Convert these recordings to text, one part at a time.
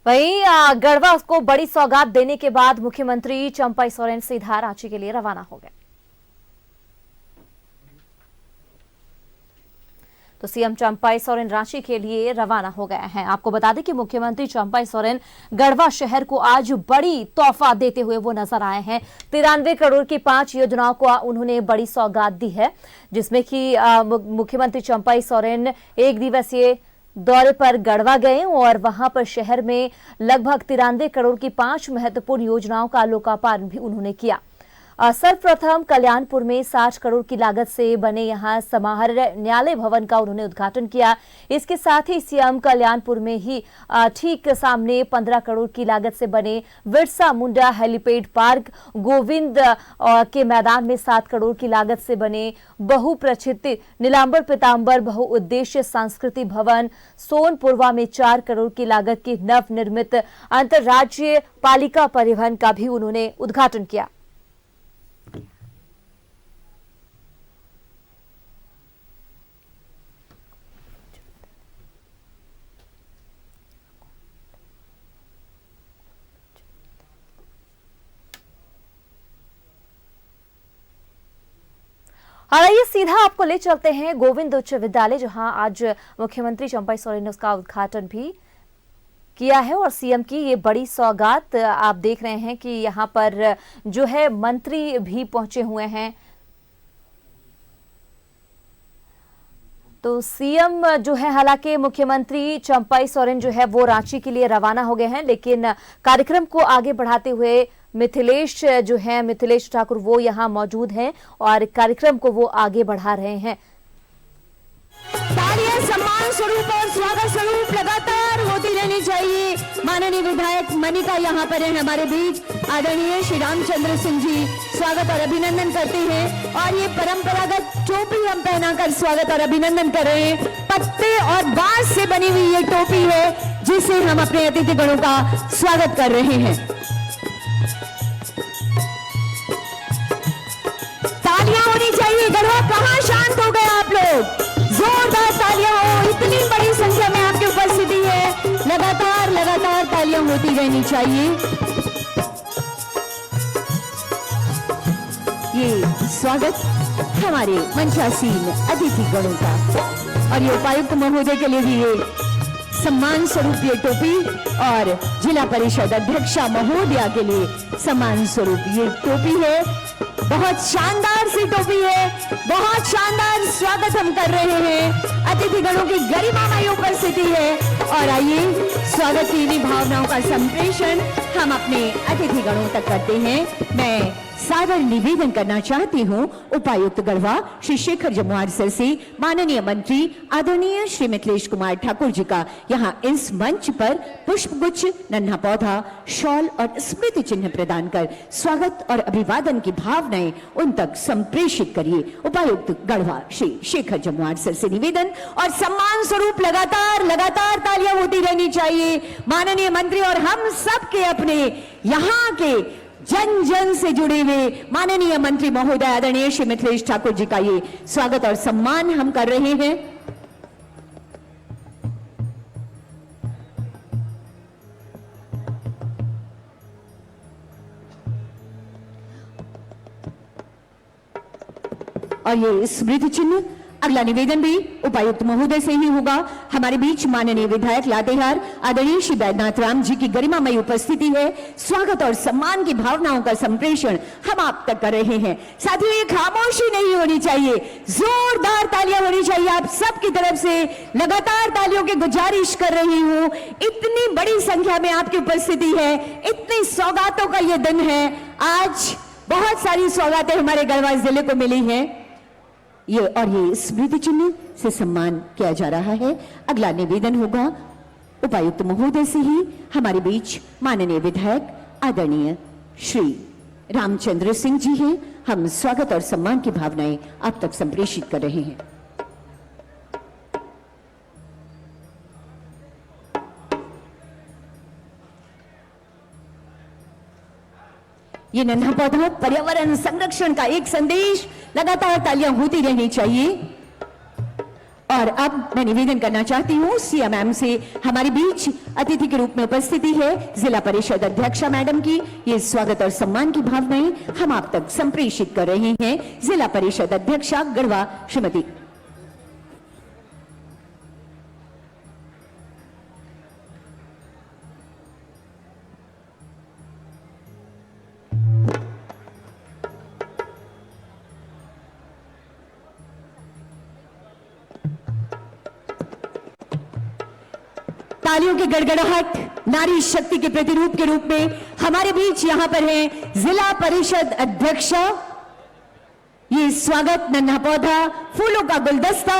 वहीं गढ़वा को बड़ी सौगात देने के बाद मुख्यमंत्री चंपाई सोरेन सीधा रांची के लिए रवाना हो गए। तो सीएम चंपाई सोरेन रांची के लिए रवाना हो गए हैं। आपको बता दें कि मुख्यमंत्री चंपाई सोरेन गढ़वा शहर को आज बड़ी तोहफा देते हुए वो नजर आए हैं। 93 करोड़ की 5 योजनाओं को उन्होंने बड़ी सौगात दी है, जिसमें कि मुख्यमंत्री चंपाई सोरेन एक दिवसीय दौरे पर गढ़वा गए और वहां पर शहर में लगभग 93 करोड़ की 5 महत्वपूर्ण योजनाओं का लोकार्पण भी उन्होंने किया। सर्वप्रथम कल्याणपुर में 60 करोड़ की लागत से बने यहां समाहरण न्यायालय भवन का उन्होंने उद्घाटन किया। इसके साथ ही सीएम कल्याणपुर में ही ठीक सामने 15 करोड़ की लागत से बने बिरसा मुंडा हेलीपैड पार्क, गोविंद के मैदान में 7 करोड़ की लागत से बने बहुप्रचलित नीलांबर पीतांबर बहुउद्देश्य सांस्कृतिक भवन, सोनपुरवा में 4 करोड़ की लागत की नवनिर्मित अंतर्राज्यीय पालिका परिवहन का भी उन्होंने उद्घाटन किया। आइए सीधा आपको ले चलते हैं गोविंद उच्च विद्यालय, जहां आज मुख्यमंत्री चंपाई सोरेन ने उसका उद्घाटन भी किया है। और सीएम की ये बड़ी सौगात आप देख रहे हैं कि यहां पर जो है मंत्री भी पहुंचे हुए हैं। तो सीएम जो है, हालांकि मुख्यमंत्री चंपाई सोरेन जो है वो रांची के लिए रवाना हो गए हैं, लेकिन कार्यक्रम को आगे बढ़ाते हुए मिथिलेश जो है, मिथिलेश ठाकुर वो यहां मौजूद हैं और कार्यक्रम को वो आगे बढ़ा रहे हैं। तालियां सम्मान स्वरूप और स्वागत स्वरूप लगातार होती रहनी चाहिए। माननीय विधायक मनिका यहाँ पर है हमारे बीच। आदरणीय श्री रामचंद्र सिंह जी स्वागत और अभिनंदन करते हैं और ये परंपरागत टोपी हम पहनाकर स्वागत और अभिनंदन कर रहे हैं। पत्ते और बांस से बनी हुई ये टोपी है जिसे हम अपने अतिथिगणों का स्वागत कर रहे हैं। तालियां होनी चाहिए। गढ़वा कहाँ शांत हो गए आप लोग? जोरदार तालियां हो। इतनी बड़ी संख्या में आपकी उपस्थिति है, लगातार लगातार तालियां होती रहनी चाहिए। ये स्वागत हमारे मंचासीन अतिथिगणों का और ये उपायुक्त महोदय के लिए भी ये सम्मान स्वरूप ये टोपी और जिला परिषद अध्यक्षा महोदया के लिए सम्मान स्वरूप ये टोपी है। बहुत शानदार सी टोपी है, बहुत शानदार स्वागत हम कर रहे हैं। अतिथिगणों की गरिमामय उपस्थिति है और आइए स्वागत की इन्हीं भावनाओं का संप्रेषण हम अपने अतिथिगणों तक करते हैं। मैं सादर निवेदन करना चाहती हूं उपायुक्त गढ़वा श्री शेखर जमुआर सर से माननीय मंत्री आदरणीय श्री मिथिलेश कुमार ठाकुर जी का यहां इस मंच पर पुष्पगुच्छ, नन्हा पौधा, शॉल और स्मृति चिन्ह प्रदान कर स्वागत और अभिवादन की भावनाएं उन तक संप्रेषित करिए। उपायुक्त गढ़वा श्री शेखर जमुआर सर से निवेदन और सम्मान स्वरूप लगातार लगातार तालियां होती रहनी चाहिए। माननीय मंत्री और हम सब के अपने यहाँ के जन जन से जुड़े हुए माननीय मंत्री महोदय आदरणीय श्री मिथिलेश ठाकुर जी का ये स्वागत और सम्मान हम कर रहे हैं। और ये स्मृति चिन्ह अगला निवेदन भी उपायुक्त महोदय से ही होगा। हमारे बीच माननीय विधायक लातेहार आदरणीय श्री बैद्यनाथ राम जी की गरिमामय उपस्थिति है। स्वागत और सम्मान की भावनाओं का संप्रेषण हम आप तक कर रहे हैं। साथियों, ये खामोशी नहीं होनी चाहिए, जोरदार तालियां होनी चाहिए। आप सबकी तरफ से लगातार तालियों की गुजारिश कर रही हूं। इतनी बड़ी संख्या में आपकी उपस्थिति है, इतनी सौगातों का ये दिन है। आज बहुत सारी सौगातें हमारे गढ़वा जिले को मिली हैं। ये स्मृति चिन्ह से सम्मान किया जा रहा है। अगला निवेदन होगा उपायुक्त महोदय से ही। हमारे बीच माननीय विधायक आदरणीय श्री रामचंद्र सिंह जी हैं। हम स्वागत और सम्मान की भावनाएं आप तक संप्रेषित कर रहे हैं। ये नन्हा पौधा पर्यावरण संरक्षण का एक संदेश, लगातार तालियां होती रहनी चाहिए। और अब मैं निवेदन करना चाहती हूँ सीएम मैम से, हमारे बीच अतिथि के रूप में उपस्थिति है जिला परिषद अध्यक्षा मैडम की। ये स्वागत और सम्मान की भावनाएं हम आप तक संप्रेषित कर रहे हैं। जिला परिषद अध्यक्षा गढ़वा श्रीमती। तालियों की गड़गड़ाहट नारी शक्ति के प्रतिरूप के रूप में हमारे बीच यहां पर है जिला परिषद अध्यक्षा। ये स्वागत नन्हा पौधा, फूलों का गुलदस्ता,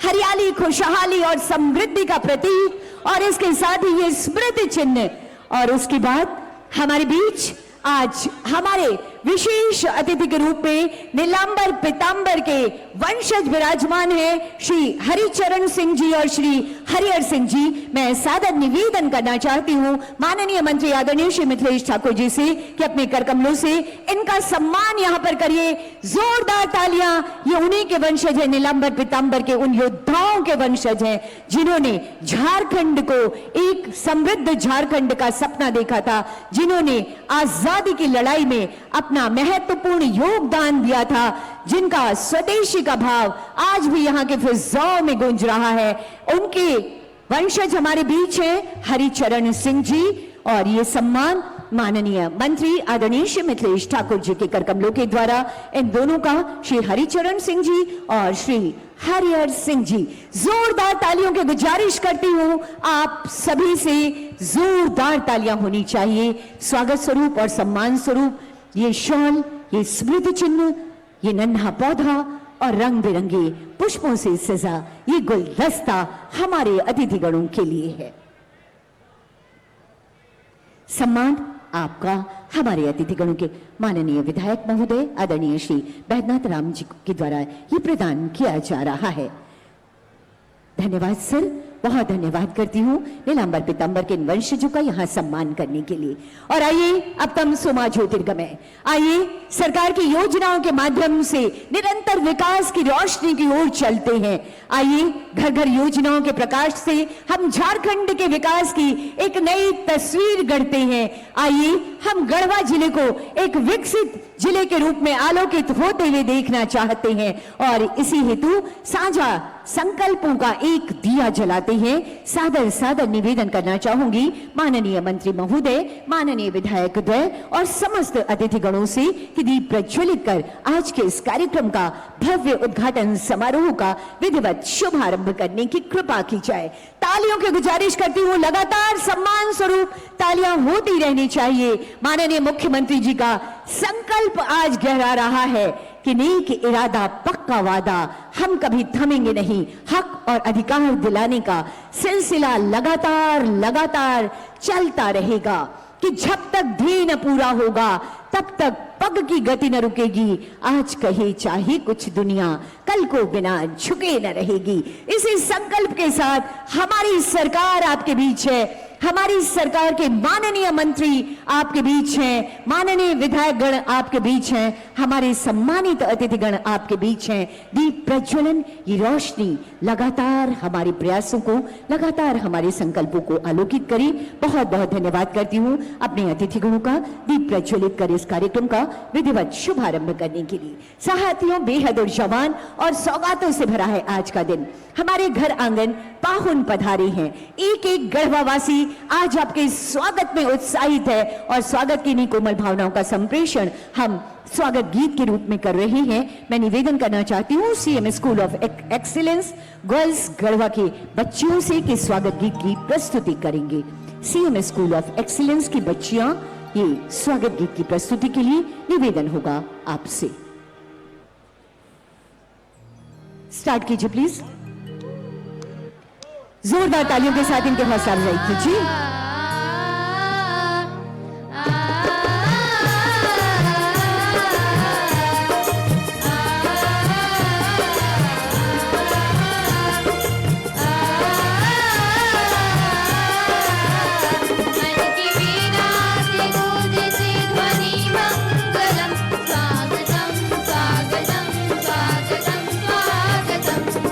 हरियाली, खुशहाली और समृद्धि का प्रतीक और इसके साथ ही ये स्मृति चिन्ह। और उसके बाद हमारे बीच आज हमारे विशेष अतिथि के रूप में नीलांबर पीतांबर के वंशज विराजमान है श्री हरिचरण सिंह जी और श्री हरिहर सिंह जी। मैं सादर निवेदन करना चाहती हूं माननीय मंत्री आदरणीय श्री मिथिलेश ठाकुर जी से कि अपने कर कमलों से इनका सम्मान यहां पर करिए। जोरदार तालियां। ये उन्हीं के वंशज है, नीलांबर पीतांबर के उन योद्धाओं के वंशज हैं जिन्होंने झारखंड को एक समृद्ध झारखंड का सपना देखा था, जिन्होंने आजादी की लड़ाई में अपना महत्वपूर्ण योगदान दिया था, जिनका स्वदेशी का भाव आज भी यहां के फिजाओं में गूंज रहा है। उनके वंशज हमारे बीच हैं हरिचरण सिंह जी और ये सम्मान माननीय मंत्री आदरणीय श्री मिथिलेश ठाकुर जी के कर कमलों के द्वारा इन दोनों का श्री हरिचरण सिंह जी और श्री हरिहर सिंह जी। जोरदार तालियों की गुजारिश करती हूं आप सभी से, जोरदार तालियां होनी चाहिए स्वागत स्वरूप और सम्मान स्वरूप। ये शॉल, ये स्मृति चिन्ह, ये नन्हा पौधा और रंग बिरंगे पुष्पों से सजा ये गुलदस्ता हमारे अतिथिगणों के लिए है। सम्मान आपका हमारे अतिथिगणों के माननीय विधायक महोदय आदरणीय श्री बैद्यनाथ राम जी के द्वारा ये प्रदान किया जा रहा है। धन्यवाद सर, बहुत धन्यवाद करती हूँ नीलांबर पीतांबर के वंशजों का यहाँ सम्मान करने के लिए। और आइए अब तम सोमा ज्योतिर्गमय, आइए सरकार की योजनाओं के माध्यम से निरंतर विकास की रोशनी की ओर चलते हैं। आइए घर घर योजनाओं के प्रकाश से हम झारखंड के विकास की एक नई तस्वीर गढ़ते हैं। आइए हम गढ़वा जिले को एक विकसित जिले के रूप में आलोकित होते हुए देखना चाहते हैं और इसी हेतु साझा संकल्पों का एक दिया जलाते हैं। सादर सादर निवेदन करना चाहूंगी माननीय मंत्री महोदय, माननीय विधायक द्वय और समस्त अतिथिगणों से कि दीप प्रज्वलित कर आज के इस कार्यक्रम का भव्य उद्घाटन समारोह का विधिवत शुभारंभ करने की कृपा की जाए। तालियों की गुजारिश करती हूँ, लगातार सम्मान स्वरूप तालियां होती रहनी चाहिए। माननीय मुख्यमंत्री जी का संकल्प आज गहरा रहा है कि नेक इरादा पक्का वादा, हम कभी थमेंगे नहीं। हक और अधिकार दिलाने का सिलसिला लगातार लगातार चलता रहेगा कि जब तक ध्येय न पूरा होगा तब तक पग की गति न रुकेगी। आज कहे चाहे कुछ दुनिया, कल को बिना झुके न रहेगी। इसी संकल्प के साथ हमारी सरकार आपके बीच है, हमारी सरकार के माननीय मंत्री आपके बीच हैं, माननीय विधायकगण आपके बीच हैं, हमारे सम्मानित अतिथिगण आपके बीच हैं। दीप प्रज्वलन, ये रोशनी लगातार हमारे प्रयासों को, लगातार हमारे संकल्पों को आलोकित करे। बहुत बहुत धन्यवाद करती हूँ अपने अतिथिगणों का दीप प्रज्वलित कर इस कार्यक्रम का विधिवत शुभारंभ करने के लिए। साथियों, बेहद ऊर्जावान और सौगातों से भरा है आज का दिन। हमारे घर आंगन पाहुन पधारे हैं। एक एक गढ़वावासी आज आपके स्वागत में उत्साहित है और स्वागत की इन्हीं कोमल भावनाओं का संप्रेषण हम स्वागत गीत के रूप में कर रहे हैं। मैं निवेदन करना चाहती हूँ CM school of excellence girls Garhwa के बच्चियों से कि स्वागत गीत की प्रस्तुति करेंगे। सीएम स्कूल ऑफ एक्सीलेंस की बच्चियां ये स्वागत गीत की प्रस्तुति के लिए निवेदन होगा आपसे। स्टार्ट कीजिए प्लीज। जोरदार तालियों के साथ इनके हौसला अफजाई कीजिए।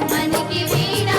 मन की वीणा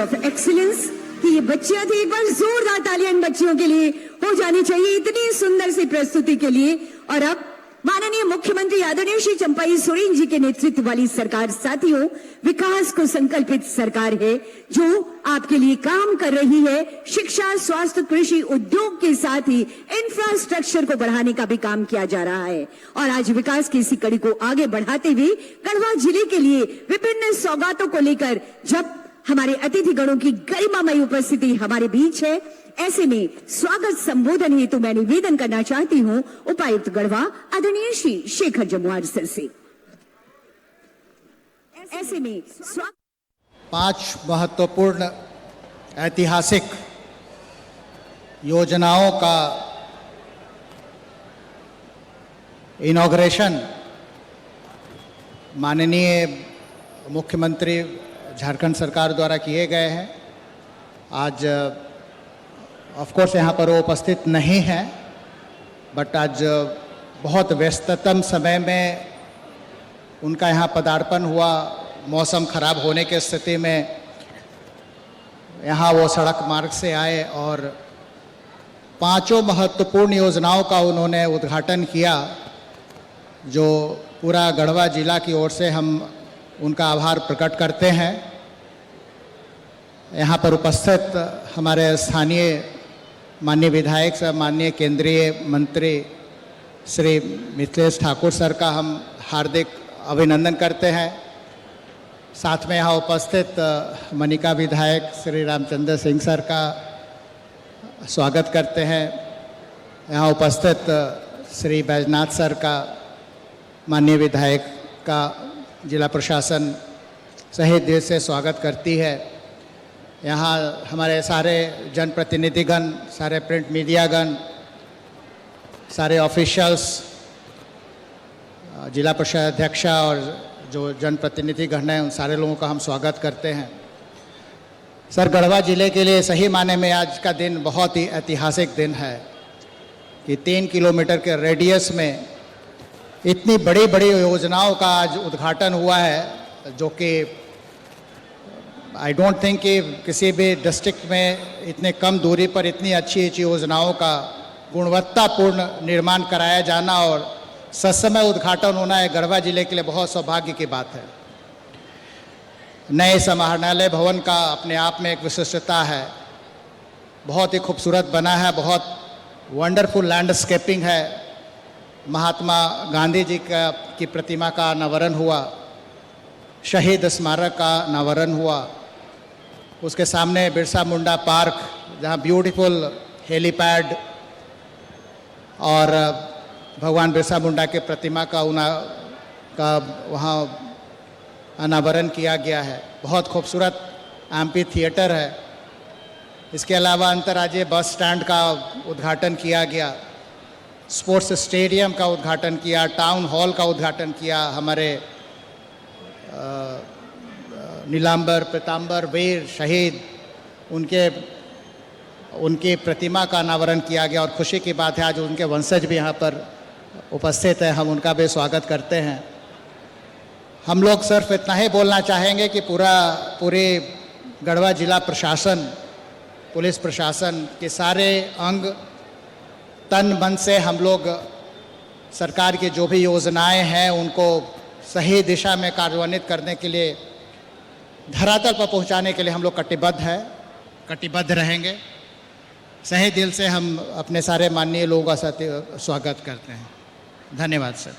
ऑफ एक्सीलेंस कि ये बच्चियां थी। एक बार जोरदार तालियां इन बच्चियों के लिए हो जानी चाहिए इतनी सुंदर सी प्रस्तुति के लिए। और अब माननीय मुख्यमंत्री आदरणीय श्री चंपाई सोरेन जी के नेतृत्व वाली सरकार, साथियों, विकास को संकल्पित सरकार है जो आपके लिए काम कर रही है। शिक्षा, स्वास्थ्य, कृषि, उद्योग के साथ ही इंफ्रास्ट्रक्चर को बढ़ाने का भी काम किया जा रहा है। और आज विकास की इसी कड़ी को आगे बढ़ाते हुए गढ़वा जिले के लिए विभिन्न सौगातों को लेकर जब हमारे अतिथि गणों की गरिमामयी उपस्थिति हमारे बीच है, ऐसे में स्वागत संबोधन हेतु मैं निवेदन करना चाहती हूं उपायुक्त गढ़वा आदरणीय श्री शेखर जमुआर सर से। ऐसे में 5 महत्वपूर्ण ऐतिहासिक योजनाओं का इनॉग्रेशन माननीय मुख्यमंत्री झारखंड सरकार द्वारा किए गए हैं। आज ऑफ कोर्स यहाँ पर वो उपस्थित नहीं हैं, बट आज बहुत व्यस्ततम समय में उनका यहाँ पदार्पण हुआ। मौसम खराब होने की स्थिति में यहाँ वो सड़क मार्ग से आए और 5 महत्वपूर्ण योजनाओं का उन्होंने उद्घाटन किया, जो पूरा गढ़वा जिला की ओर से हम उनका आभार प्रकट करते हैं। यहाँ पर उपस्थित हमारे स्थानीय माननीय विधायक सर, माननीय केंद्रीय मंत्री श्री मिथिलेश ठाकुर सर का हम हार्दिक अभिनंदन करते हैं। साथ में यहाँ उपस्थित मनिका विधायक श्री रामचंद्र सिंह सर का स्वागत करते हैं। यहाँ उपस्थित श्री बैजनाथ सर का, माननीय विधायक का जिला प्रशासन सहित दिल से स्वागत करती है। यहाँ हमारे सारे जनप्रतिनिधिगण, सारे प्रिंट मीडियागण, सारे ऑफिशियल्स, जिला परिषद अध्यक्षा और जो जनप्रतिनिधिगण हैं, उन सारे लोगों का हम स्वागत करते हैं। सर, गढ़वा जिले के लिए सही माने में आज का दिन बहुत ही ऐतिहासिक दिन है कि 3 किलोमीटर के रेडियस में इतनी बड़ी बड़ी योजनाओं का आज उद्घाटन हुआ है, जो कि आई डोंट थिंक कि किसी भी डिस्ट्रिक्ट में इतने कम दूरी पर इतनी अच्छी अच्छी योजनाओं का गुणवत्तापूर्ण निर्माण कराया जाना और ससमय उद्घाटन होना है गढ़वा जिले के लिए बहुत सौभाग्य की बात है। नए समाहरणालय भवन का अपने आप में एक विशिष्टता है, बहुत ही खूबसूरत बना है, बहुत वंडरफुल लैंडस्केपिंग है। महात्मा गांधी जी की प्रतिमा का अनावरण हुआ, शहीद स्मारक का अनावरण हुआ, उसके सामने बिरसा मुंडा पार्क, जहाँ ब्यूटीफुल हेलीपैड और भगवान बिरसा मुंडा के प्रतिमा का वहाँ अनावरण किया गया है। बहुत खूबसूरत एम्पी थिएटर है। इसके अलावा अंतर्राज्यीय बस स्टैंड का उद्घाटन किया गया, स्पोर्ट्स स्टेडियम का उद्घाटन किया, टाउन हॉल का उद्घाटन किया। हमारे नीलांबर, पीतांबर वीर शहीद, उनकी प्रतिमा का अनावरण किया गया और खुशी की बात है आज उनके वंशज भी यहाँ पर उपस्थित हैं, हम उनका भी स्वागत करते हैं। हम लोग सिर्फ इतना ही बोलना चाहेंगे कि पूरे गढ़वा जिला प्रशासन, पुलिस प्रशासन के सारे अंग तन मन से हम लोग सरकार की जो भी योजनाएं हैं उनको सही दिशा में कार्यान्वित करने के लिए, धरातल पर पहुंचाने के लिए हम लोग कटिबद्ध रहेंगे। सही दिल से हम अपने सारे माननीय लोगों का स्वागत करते हैं। धन्यवाद सर।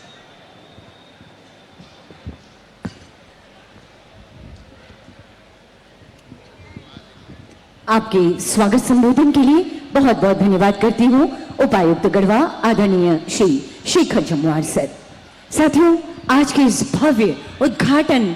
आपके स्वागत संबोधन के लिए बहुत बहुत धन्यवाद करती हूँ उपायुक्त गढ़वा आदरणीय श्री शेखर जमुआर सर। साथियों, आज के इस भव्य उद्घाटन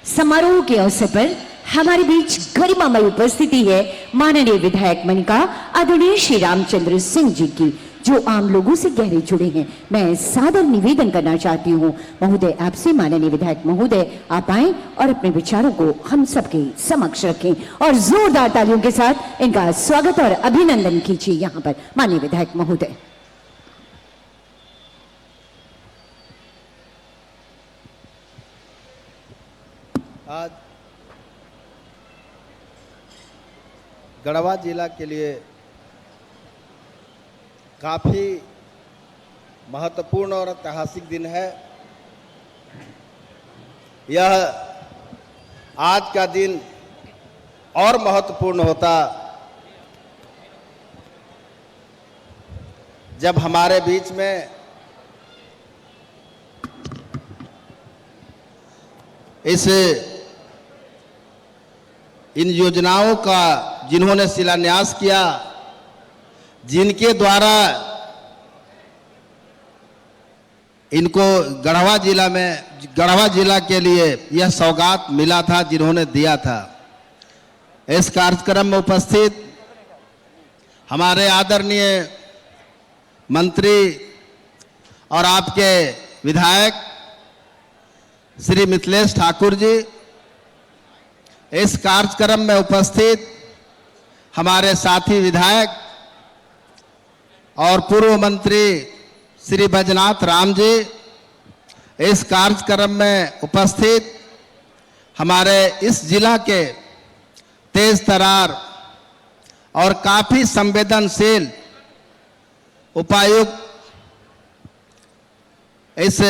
समारोह के अवसर पर हमारे बीच गरिमामय उपस्थिति है माननीय विधायक मनिका आदरणीय श्री रामचंद्र सिंह जी की, जो आम लोगों से गहरे जुड़े हैं। मैं सादर निवेदन करना चाहती हूँ महोदय आपसे, माननीय विधायक महोदय आप आए और अपने विचारों को हम सबके समक्ष रखें और जोरदार तालियों के साथ इनका स्वागत और अभिनंदन कीजिए यहाँ पर। माननीय विधायक महोदय। गढ़वा जिला के लिए काफ़ी महत्वपूर्ण और ऐतिहासिक दिन है। यह आज का दिन और महत्वपूर्ण होता जब हमारे बीच में इन योजनाओं का जिन्होंने शिलान्यास किया, जिनके द्वारा इनको गढ़वा जिला के लिए यह सौगात मिला था, जिन्होंने दिया था। इस कार्यक्रम में उपस्थित हमारे आदरणीय मंत्री और आपके विधायक श्री मिथिलेश ठाकुर जी, इस कार्यक्रम में उपस्थित हमारे साथी विधायक और पूर्व मंत्री श्री बैजनाथ राम जी, इस कार्यक्रम में उपस्थित हमारे इस जिला के तेज तरार और काफ़ी संवेदनशील उपायुक्त, इस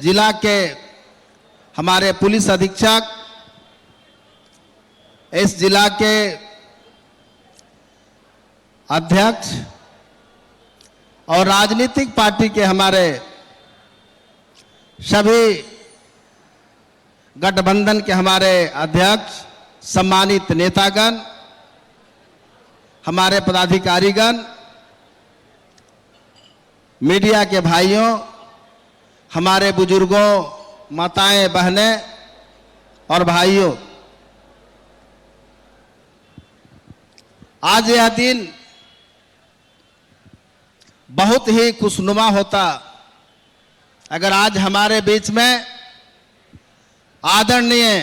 जिला के हमारे पुलिस अधीक्षक, इस जिला के अध्यक्ष और राजनीतिक पार्टी के हमारे सभी गठबंधन के हमारे अध्यक्ष, सम्मानित नेतागण, हमारे पदाधिकारीगण, मीडिया के भाइयों, हमारे बुजुर्गों, माताएं, बहनें और भाइयों, आज यह दिन बहुत ही खुशनुमा होता अगर आज हमारे बीच में आदरणीय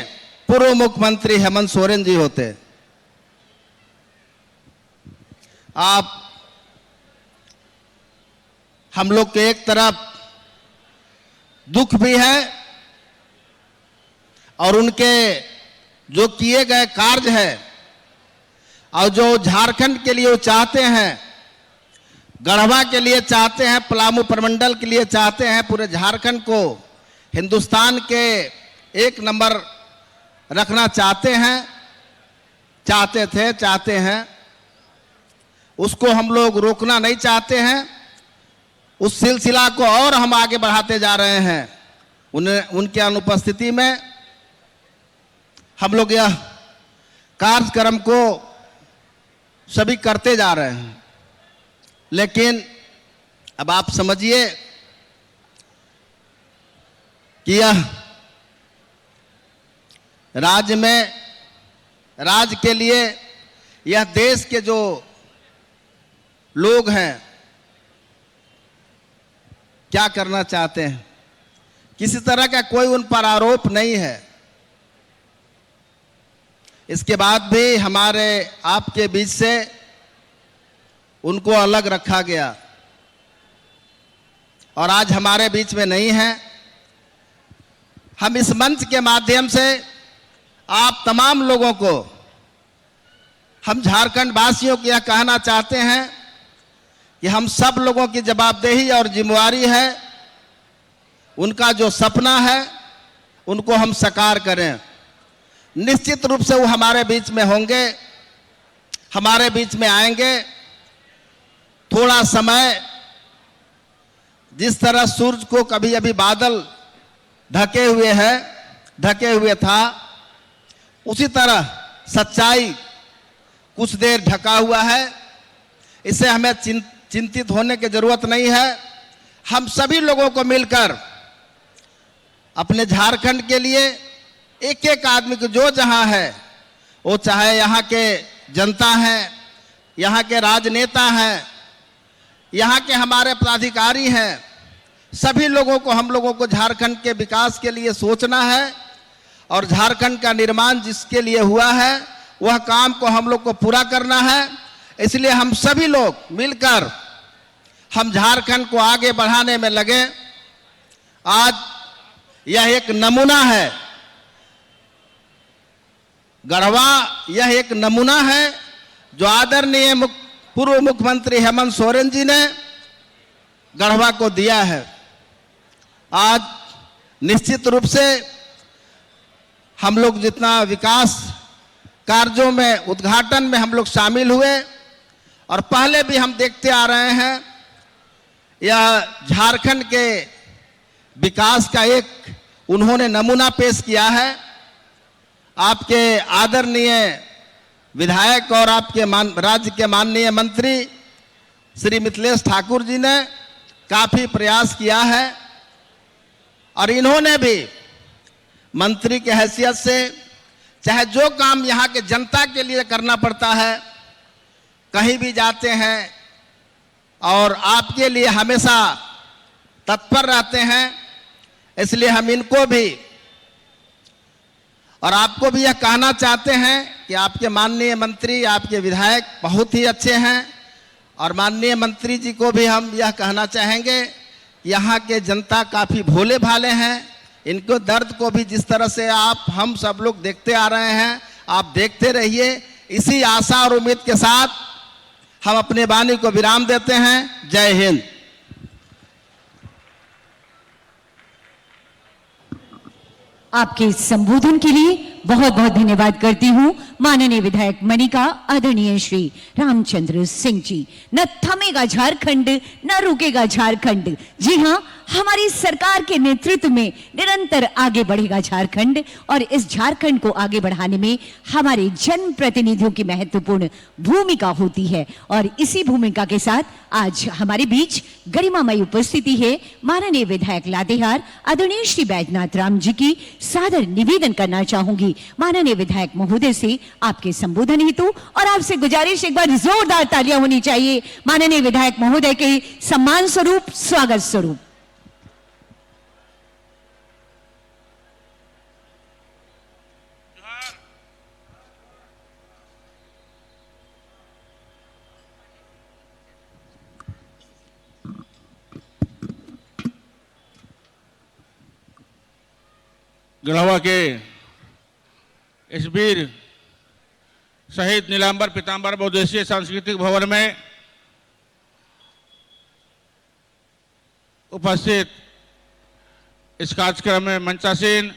पूर्व मुख्यमंत्री हेमंत सोरेन जी होते। आप हम लोग के एक तरफ दुख भी है और उनके जो किए गए कार्य है और जो झारखंड के लिए वो चाहते हैं, गढ़वा के लिए चाहते हैं, पलामू प्रमंडल के लिए चाहते हैं, पूरे झारखंड को हिंदुस्तान के एक नंबर रखना चाहते हैं, चाहते हैं। उसको हम लोग रोकना नहीं चाहते हैं। उस सिलसिला को और हम आगे बढ़ाते जा रहे हैं। उनके अनुपस्थिति में हम लोग यह कार्यक्रम को सभी करते जा रहे हैं। लेकिन अब आप समझिए कि यह राज्य के लिए, यह देश के जो लोग हैं क्या करना चाहते हैं, किसी तरह का कोई उन पर आरोप नहीं है। इसके बाद भी हमारे आपके बीच से उनको अलग रखा गया और आज हमारे बीच में नहीं है। हम इस मंच के माध्यम से आप तमाम लोगों को, हम झारखंड वासियों को यह कहना चाहते हैं कि हम सब लोगों की जवाबदेही और जिम्मेवारी है, उनका जो सपना है उनको हम साकार करें। निश्चित रूप से वो हमारे बीच में होंगे, हमारे बीच में आएंगे। थोड़ा समय, जिस तरह सूरज को कभी अभी बादल ढके हुए था, उसी तरह सच्चाई कुछ देर ढका हुआ है। इससे हमें चिंतित होने की जरूरत नहीं है। हम सभी लोगों को मिलकर अपने झारखंड के लिए एक एक आदमी को जो जहां है, वो चाहे यहाँ के जनता हैं, यहाँ के राजनेता हैं, यहाँ के हमारे पदाधिकारी हैं, सभी लोगों को, हम लोगों को झारखंड के विकास के लिए सोचना है और झारखंड का निर्माण जिसके लिए हुआ है वह काम को हम लोग को पूरा करना है। इसलिए हम सभी लोग मिलकर हम झारखंड को आगे बढ़ाने में लगे। आज यह एक नमूना है, गढ़वा यह एक नमूना है जो आदरणीय पूर्व मुख्यमंत्री हेमंत सोरेन जी ने गढ़वा को दिया है। आज निश्चित रूप से हम लोग जितना विकास कार्यों में उद्घाटन में हम लोग शामिल हुए और पहले भी हम देखते आ रहे हैं, यह झारखंड के विकास का एक उन्होंने नमूना पेश किया है। आपके आदरणीय विधायक और आपके राज्य के माननीय मंत्री श्री मिथिलेश ठाकुर जी ने काफी प्रयास किया है और इन्होंने भी मंत्री के हैसियत से चाहे जो काम यहाँ के जनता के लिए करना पड़ता है, कहीं भी जाते हैं और आपके लिए हमेशा तत्पर रहते हैं। इसलिए हम इनको भी और आपको भी यह कहना चाहते हैं कि आपके माननीय मंत्री, आपके विधायक बहुत ही अच्छे हैं और माननीय मंत्री जी को भी हम यह कहना चाहेंगे, यहाँ के जनता काफ़ी भोले भाले हैं। इनको दर्द को भी जिस तरह से हम सब लोग देखते आ रहे हैं, आप देखते रहिए। इसी आशा और उम्मीद के साथ हम अपने वाणी को विराम देते हैं। जय हिंद। आपके संबोधन के लिए बहुत बहुत धन्यवाद करती हूं माननीय विधायक मनिका आदरणीय श्री रामचंद्र सिंह जी। न थमेगा झारखंड, न रुकेगा झारखंड। जी हां, हमारी सरकार के नेतृत्व में निरंतर आगे बढ़ेगा झारखंड और इस झारखंड को आगे बढ़ाने में हमारे जनप्रतिनिधियों की महत्वपूर्ण भूमिका होती है। और इसी भूमिका के साथ आज हमारे बीच गरिमामयी उपस्थिति है माननीय विधायक लातेहार आदरणीय श्री बैजनाथ राम जी की। सादर निवेदन करना चाहूंगी माननीय विधायक महोदय से आपके संबोधन हेतु, और आपसे गुजारिश एक बार जोरदार तालियां होनी चाहिए माननीय विधायक महोदय के सम्मान स्वरूप, स्वागत स्वरूप। गढ़वा के इस वीर शहीद नीलांबर पीतांबर बहुउद्देशीय सांस्कृतिक भवन में उपस्थित इस कार्यक्रम में मंचासीन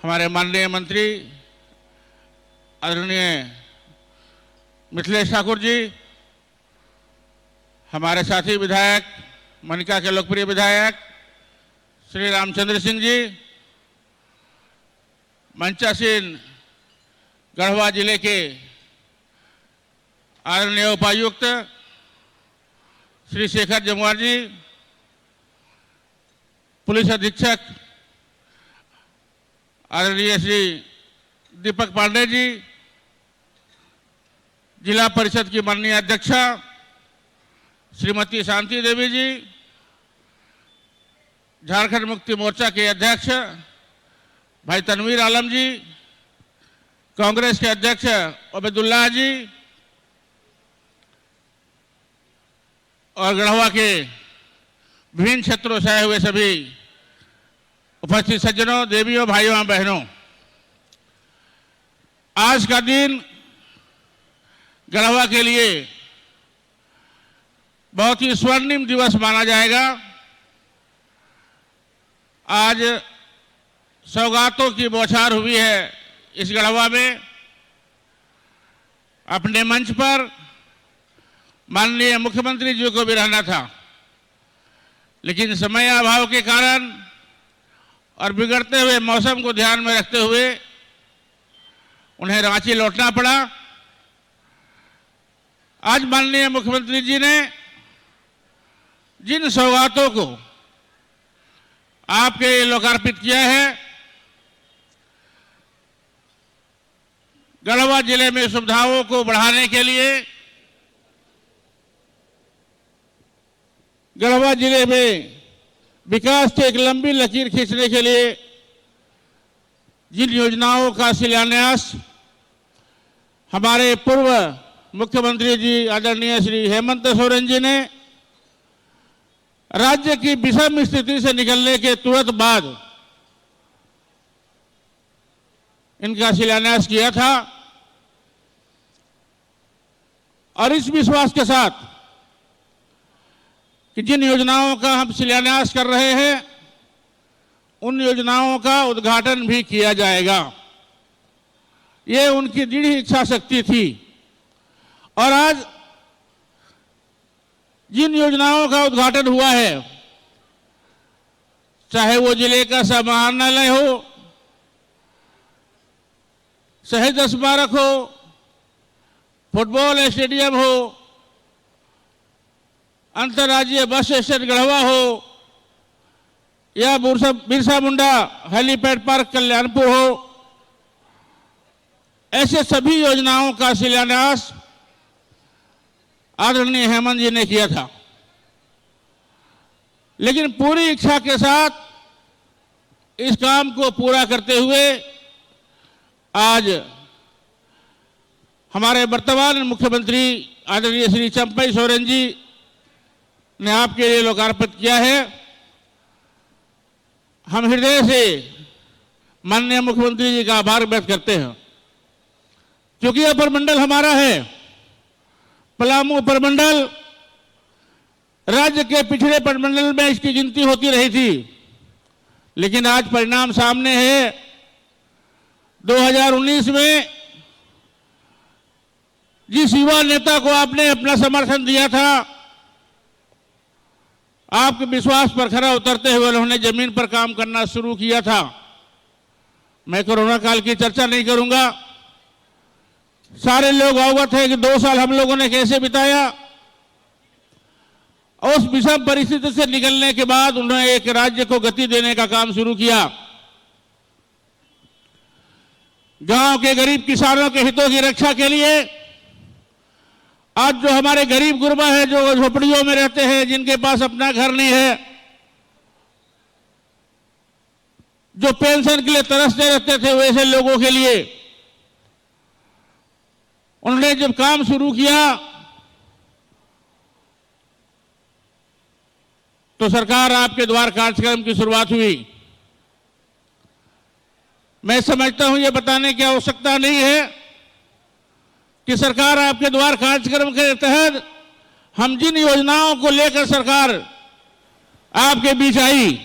हमारे माननीय मंत्री आदरणीय मिथिलेश ठाकुर जी, हमारे साथी विधायक मनिका के लोकप्रिय विधायक श्री रामचंद्र सिंह जी, मंचासीन गढ़वा जिले के आदरणीय उपायुक्त श्री शेखर जमुआर जी, पुलिस अधीक्षक आदरणीय श्री दीपक पांडे जी, जिला परिषद की माननीय अध्यक्षा श्रीमती शांति देवी जी, झारखंड मुक्ति मोर्चा के अध्यक्ष भाई तनवीर आलम जी, कांग्रेस के अध्यक्ष अबेदुल्लाह जी और गढ़वा के विभिन्न क्षेत्रों से आए हुए सभी उपस्थित सज्जनों, देवियों, भाइयों, बहनों, आज का दिन गढ़वा के लिए बहुत ही स्वर्णिम दिवस माना जाएगा। आज सौगातों की बौछार हुई है इस गढ़वा में। अपने मंच पर माननीय मुख्यमंत्री जी को भी रहना था, लेकिन समय अभाव के कारण और बिगड़ते हुए मौसम को ध्यान में रखते हुए उन्हें रांची लौटना पड़ा। आज माननीय मुख्यमंत्री जी ने जिन सौगातों को आपके लोकार्पित किया है, गढ़वा जिले में सुविधाओं को बढ़ाने के लिए, गढ़वा जिले में विकास की एक लंबी लकीर खींचने के लिए जिन योजनाओं का शिलान्यास हमारे पूर्व मुख्यमंत्री जी आदरणीय श्री हेमंत सोरेन जी ने राज्य की विषम स्थिति से निकलने के तुरंत बाद इनका शिलान्यास किया था, और इस विश्वास के साथ कि जिन योजनाओं का हम शिलान्यास कर रहे हैं उन योजनाओं का उद्घाटन भी किया जाएगा। ये उनकी दृढ़ इच्छा शक्ति थी। और आज जिन योजनाओं का उद्घाटन हुआ है, चाहे वो जिले का समाहरणालय हो, शहीद स्मारक हो, फुटबॉल स्टेडियम हो, अंतर्राज्यीय बस स्टेशन गढ़वा हो, या बिरसा मुंडा हेलीपैड पार्क कल्याणपुर हो, ऐसे सभी योजनाओं का शिलान्यास आदरणीय हेमंत जी ने किया था। लेकिन पूरी इच्छा के साथ इस काम को पूरा करते हुए आज हमारे वर्तमान मुख्यमंत्री आदरणीय श्री चंपई सोरेन जी ने आपके लिए लोकार्पित किया है। हम हृदय से माननीय मुख्यमंत्री जी का आभार व्यक्त करते हैं, क्योंकि यह प्रमंडल हमारा है। पलामू प्रमंडल राज्य के पिछड़े प्रमंडल में इसकी गिनती होती रही थी, लेकिन आज परिणाम सामने है। 2019 में जिस युवा नेता को आपने अपना समर्थन दिया था, आपके विश्वास पर खरा उतरते हुए उन्होंने जमीन पर काम करना शुरू किया था। मैं कोरोना काल की चर्चा नहीं करूंगा, सारे लोग अवगत है कि 2 साल हम लोगों ने कैसे बिताया। उस विषम परिस्थिति से निकलने के बाद उन्होंने एक राज्य को गति देने का काम शुरू किया। गांव के गरीब किसानों के हितों की रक्षा के लिए आज जो हमारे गरीब गुरबा है, जो झोपड़ियों में रहते हैं, जिनके पास अपना घर नहीं है, जो पेंशन के लिए तरसते रहते थे, वैसे लोगों के लिए उन्होंने जब काम शुरू किया तो सरकार आपके द्वार कार्यक्रम की शुरुआत हुई। मैं समझता हूं यह बताने की आवश्यकता नहीं है कि सरकार आपके द्वार कार्यक्रम के तहत हम जिन योजनाओं को लेकर सरकार आपके बीच आई,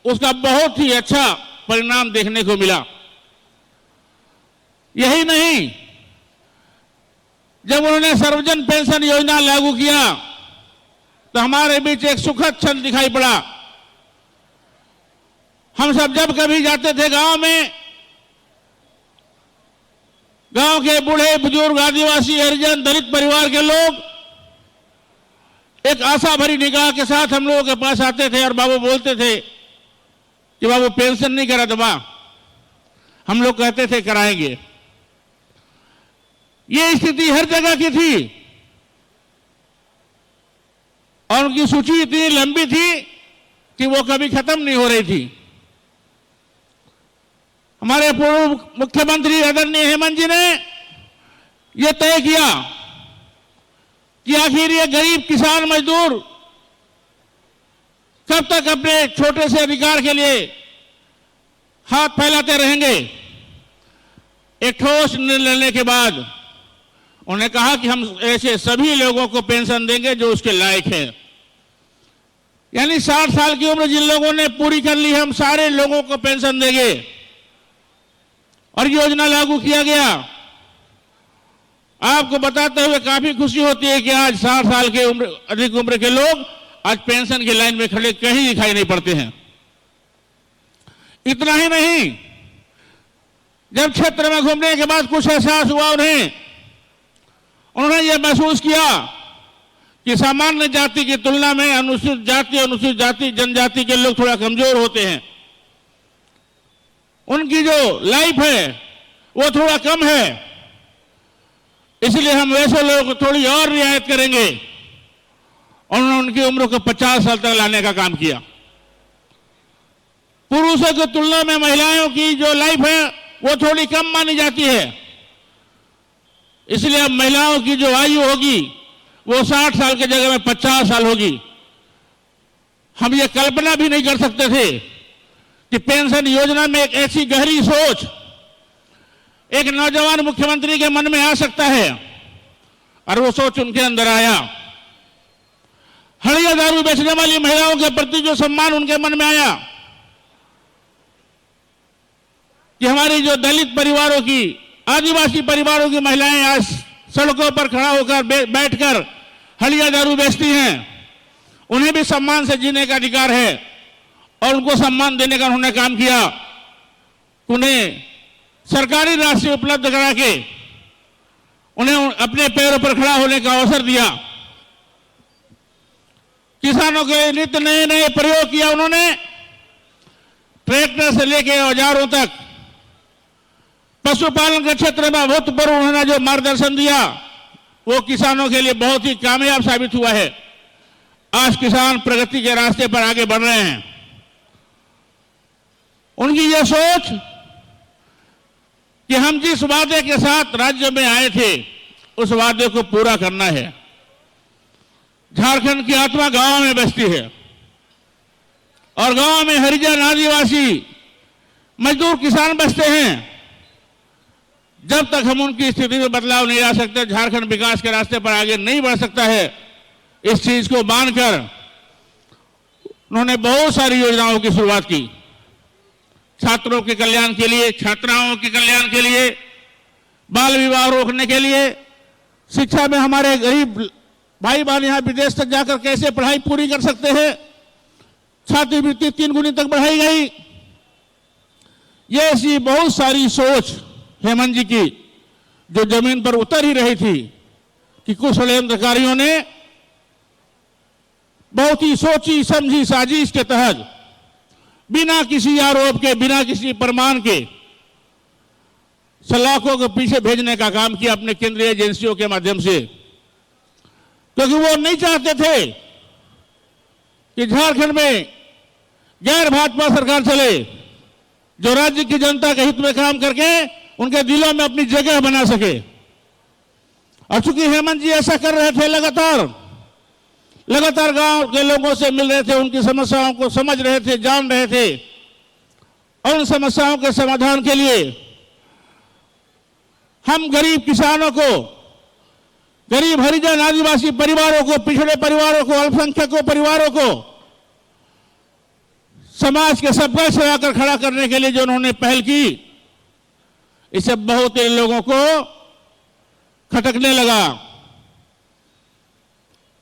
उसका बहुत ही अच्छा परिणाम देखने को मिला। यही नहीं, जब उन्होंने सर्वजन पेंशन योजना लागू किया तो हमारे बीच एक सुखद क्षण दिखाई पड़ा। हम सब जब कभी जाते थे गांव में, गांव के बूढ़े बुजुर्ग, आदिवासी, हरिजन, दलित परिवार के लोग एक आशा भरी निगाह के साथ हम लोगों के पास आते थे और बाबू बोलते थे कि बाबू पेंशन नहीं करा दबा। हम लोग कहते थे कराएंगे। ये स्थिति हर जगह की थी और उनकी सूची इतनी लंबी थी कि वो कभी खत्म नहीं हो रही थी। हमारे पूर्व मुख्यमंत्री आदरणीय हेमंत जी ने यह तय किया कि आखिर ये गरीब किसान मजदूर कब तक अपने छोटे से अधिकार के लिए हाथ फैलाते रहेंगे। एक ठोस निर्णय लेने के बाद उन्होंने कहा कि हम ऐसे सभी लोगों को पेंशन देंगे जो उसके लायक हैं। यानी 60 साल की उम्र जिन लोगों ने पूरी कर ली है, हम सारे लोगों को पेंशन देंगे और योजना लागू किया गया। आपको बताते हुए काफी खुशी होती है कि आज 60 साल के अधिक उम्र के लोग आज पेंशन की लाइन में खड़े कहीं दिखाई नहीं पड़ते हैं। इतना ही नहीं, जब क्षेत्र में घूमने के बाद कुछ एहसास हुआ उन्होंने यह महसूस किया कि सामान्य जाति की तुलना में अनुसूचित जाति, जनजाति के लोग थोड़ा कमजोर होते हैं। उनकी जो लाइफ है वो थोड़ा कम है, इसलिए हम वैसे लोगों को थोड़ी और रियायत करेंगे। उन्होंने उनकी उम्र को 50 साल तक लाने का काम किया। पुरुषों की तुलना में महिलाओं की जो लाइफ है वो थोड़ी कम मानी जाती है, इसलिए अब महिलाओं की जो आयु होगी वो 60 साल की जगह में 50 साल होगी। हम ये कल्पना भी नहीं कर सकते थे कि पेंशन योजना में एक ऐसी गहरी सोच एक नौजवान मुख्यमंत्री के मन में आ सकता है। और वो सोच उनके अंदर आया। हड़िया दारू बेचने वाली महिलाओं के प्रति जो सम्मान उनके मन में आया कि हमारी जो दलित परिवारों की, आदिवासी परिवारों की महिलाएं आज सड़कों पर खड़ा होकर बैठकर हड़िया दारू बेचती हैं, उन्हें भी सम्मान से जीने का अधिकार है और उनको सम्मान देने का उन्होंने काम किया। उन्हें सरकारी राशि उपलब्ध करा के उन्हें अपने पैरों पर खड़ा होने का अवसर दिया। किसानों के नित्य नए नए प्रयोग किया उन्होंने, ट्रैक्टर से लेकर औजारों तक। पशुपालन के क्षेत्र में अभूतपूर्व उन्होंने जो मार्गदर्शन दिया वो किसानों के लिए बहुत ही कामयाब साबित हुआ है। आज किसान प्रगति के रास्ते पर आगे बढ़ रहे हैं। उनकी यह सोच कि हम जिस वादे के साथ राज्य में आए थे उस वादे को पूरा करना है। झारखंड की आत्मा गांव में बसती है और गांव में हरिजन, आदिवासी, मजदूर, किसान बसते हैं। जब तक हम उनकी स्थिति में बदलाव नहीं ला सकते, झारखंड विकास के रास्ते पर आगे नहीं बढ़ सकता है। इस चीज को मानकर उन्होंने बहुत सारी योजनाओं की शुरुआत की, छात्रों के कल्याण के लिए, छात्राओं के कल्याण के लिए, बाल विवाह रोकने के लिए, शिक्षा में हमारे गरीब भाई बहन यहां विदेश तक जाकर कैसे पढ़ाई पूरी कर सकते हैं, छात्रवृत्ति 3 गुनी तक बढ़ाई गई। ये ऐसी बहुत सारी सोच हेमंत जी की जो जमीन पर उतर ही रही थी कि कुछ षड्यंत्रकारियों ने बहुत ही सोची समझी साजिश के तहत बिना किसी आरोप के, बिना किसी प्रमाण के सलाखों के पीछे भेजने का काम किया अपने केंद्रीय एजेंसियों के माध्यम से, क्योंकि वो नहीं चाहते थे कि झारखंड में गैर भाजपा सरकार चले जो राज्य की जनता के हित में काम करके उनके दिलों में अपनी जगह बना सके। और चूंकि हेमंत जी ऐसा कर रहे थे, लगातार गांव के लोगों से मिल रहे थे, उनकी समस्याओं को समझ रहे थे, जान रहे थे और उन समस्याओं के समाधान के लिए हम गरीब किसानों को, गरीब हरिजन, आदिवासी परिवारों को, पिछड़े परिवारों को, अल्पसंख्यकों परिवारों को समाज के सबका से आकर खड़ा करने के लिए जो उन्होंने पहल की, इससे बहुत से लोगों को खटकने लगा।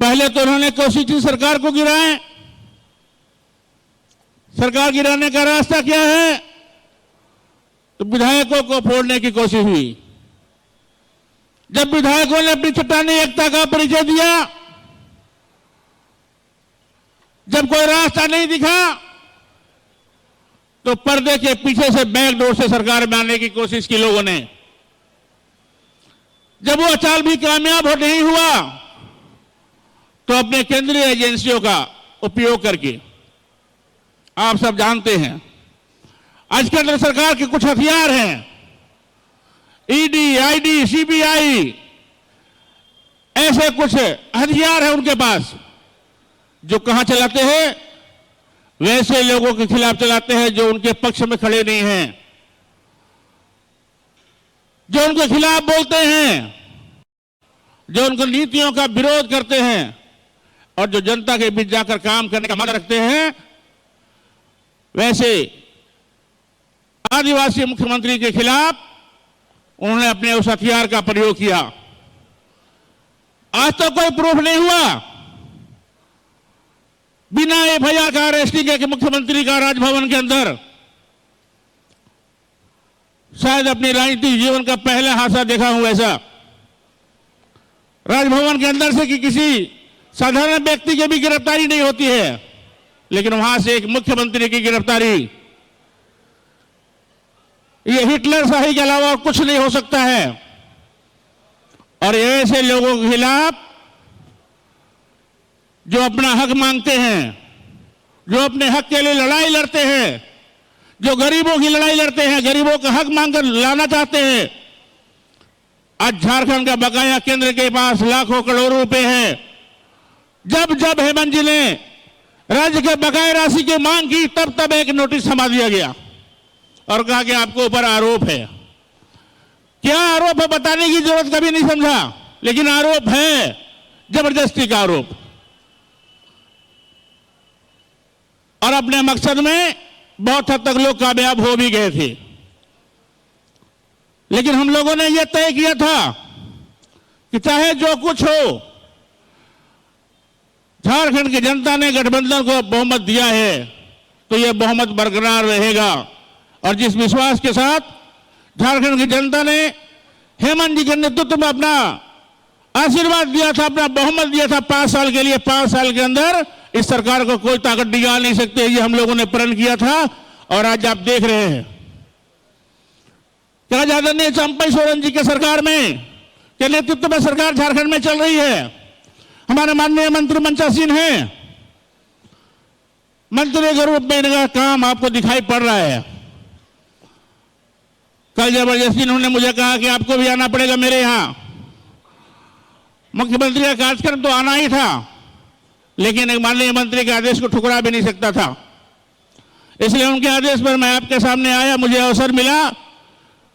पहले तो उन्होंने कोशिश की सरकार को गिराएं। सरकार गिराने का रास्ता क्या है? तो विधायकों को फोड़ने की कोशिश हुई। जब विधायकों ने अपनी चट्टानी एकता का परिचय दिया, जब कोई रास्ता नहीं दिखा, तो पर्दे के पीछे से बैकडोर से सरकार में आने की कोशिश की लोगों ने। जब वो चाल भी कामयाब हो नहीं हुआ, तो अपने केंद्रीय एजेंसियों का उपयोग करके, आप सब जानते हैं आज केंद्र सरकार के कुछ हथियार हैं, ईडी, आईडी, सीबीआई, ऐसे कुछ हथियार हैं उनके पास जो कहां चलाते हैं? वैसे लोगों के खिलाफ चलाते हैं जो उनके पक्ष में खड़े नहीं हैं, जो उनके खिलाफ बोलते हैं, जो उनकी नीतियों का विरोध करते हैं और जो जनता के बीच जाकर काम करने का मन रखते हैं। वैसे आदिवासी मुख्यमंत्री के खिलाफ उन्होंने अपने उस हथियार का प्रयोग किया। आज तक कोई प्रूफ नहीं हुआ, बिना एफआईआर का अरेस्टिंग के मुख्यमंत्री का राजभवन के अंदर शायद अपनी राजनीतिक जीवन का पहला हादसा देखा हूं ऐसा। राजभवन के अंदर से कि किसी साधारण व्यक्ति की भी गिरफ्तारी नहीं होती है, लेकिन वहां से एक मुख्यमंत्री की गिरफ्तारी, ये हिटलर शाही के अलावा कुछ नहीं हो सकता है। और ऐसे लोगों के खिलाफ जो अपना हक मांगते हैं, जो अपने हक के लिए लड़ाई लड़ते हैं, जो गरीबों की लड़ाई लड़ते हैं, गरीबों का हक मांगकर लाना चाहते हैं। आज झारखंड का बकाया केंद्र के पास लाखों करोड़ों रुपए हैं। जब जब हेमंत जी ने राज्य के बकाया राशि की मांग की, तब तब एक नोटिस थमा दिया गया और कहा कि आपके ऊपर आरोप है। क्या आरोप है बताने की जरूरत कभी नहीं समझा। लेकिन आरोप है जबरदस्ती का आरोप, और अपने मकसद में बहुत हद तक लोग कामयाब हो भी गए थे। लेकिन हम लोगों ने यह तय किया था कि चाहे जो कुछ हो, झारखंड की जनता ने गठबंधन को बहुमत दिया है तो यह बहुमत बरकरार रहेगा। और जिस विश्वास के साथ झारखंड की जनता ने हेमंत जी के नेतृत्व में अपना आशीर्वाद दिया था, अपना बहुमत दिया था 5 साल के लिए, 5 साल के अंदर इस सरकार को कोई ताकत निकाल नहीं सकते, ये हम लोगों ने प्रण किया था। और आज आप देख रहे हैं क्या आदरणीय चंपई सोरेन जी के सरकार में के नेतृत्व में सरकार झारखंड में चल रही है। हमारे माननीय मंत्री मंचासीन हैं, मंत्री के रूप में इनका काम आपको दिखाई पड़ रहा है। कल जबरदस्ती उन्होंने मुझे कहा कि आपको भी आना पड़ेगा मेरे यहां। मुख्यमंत्री का कार्यक्रम तो आना ही था, लेकिन एक माननीय मंत्री के आदेश को ठुकरा भी नहीं सकता था, इसलिए उनके आदेश पर मैं आपके सामने आया। मुझे अवसर मिला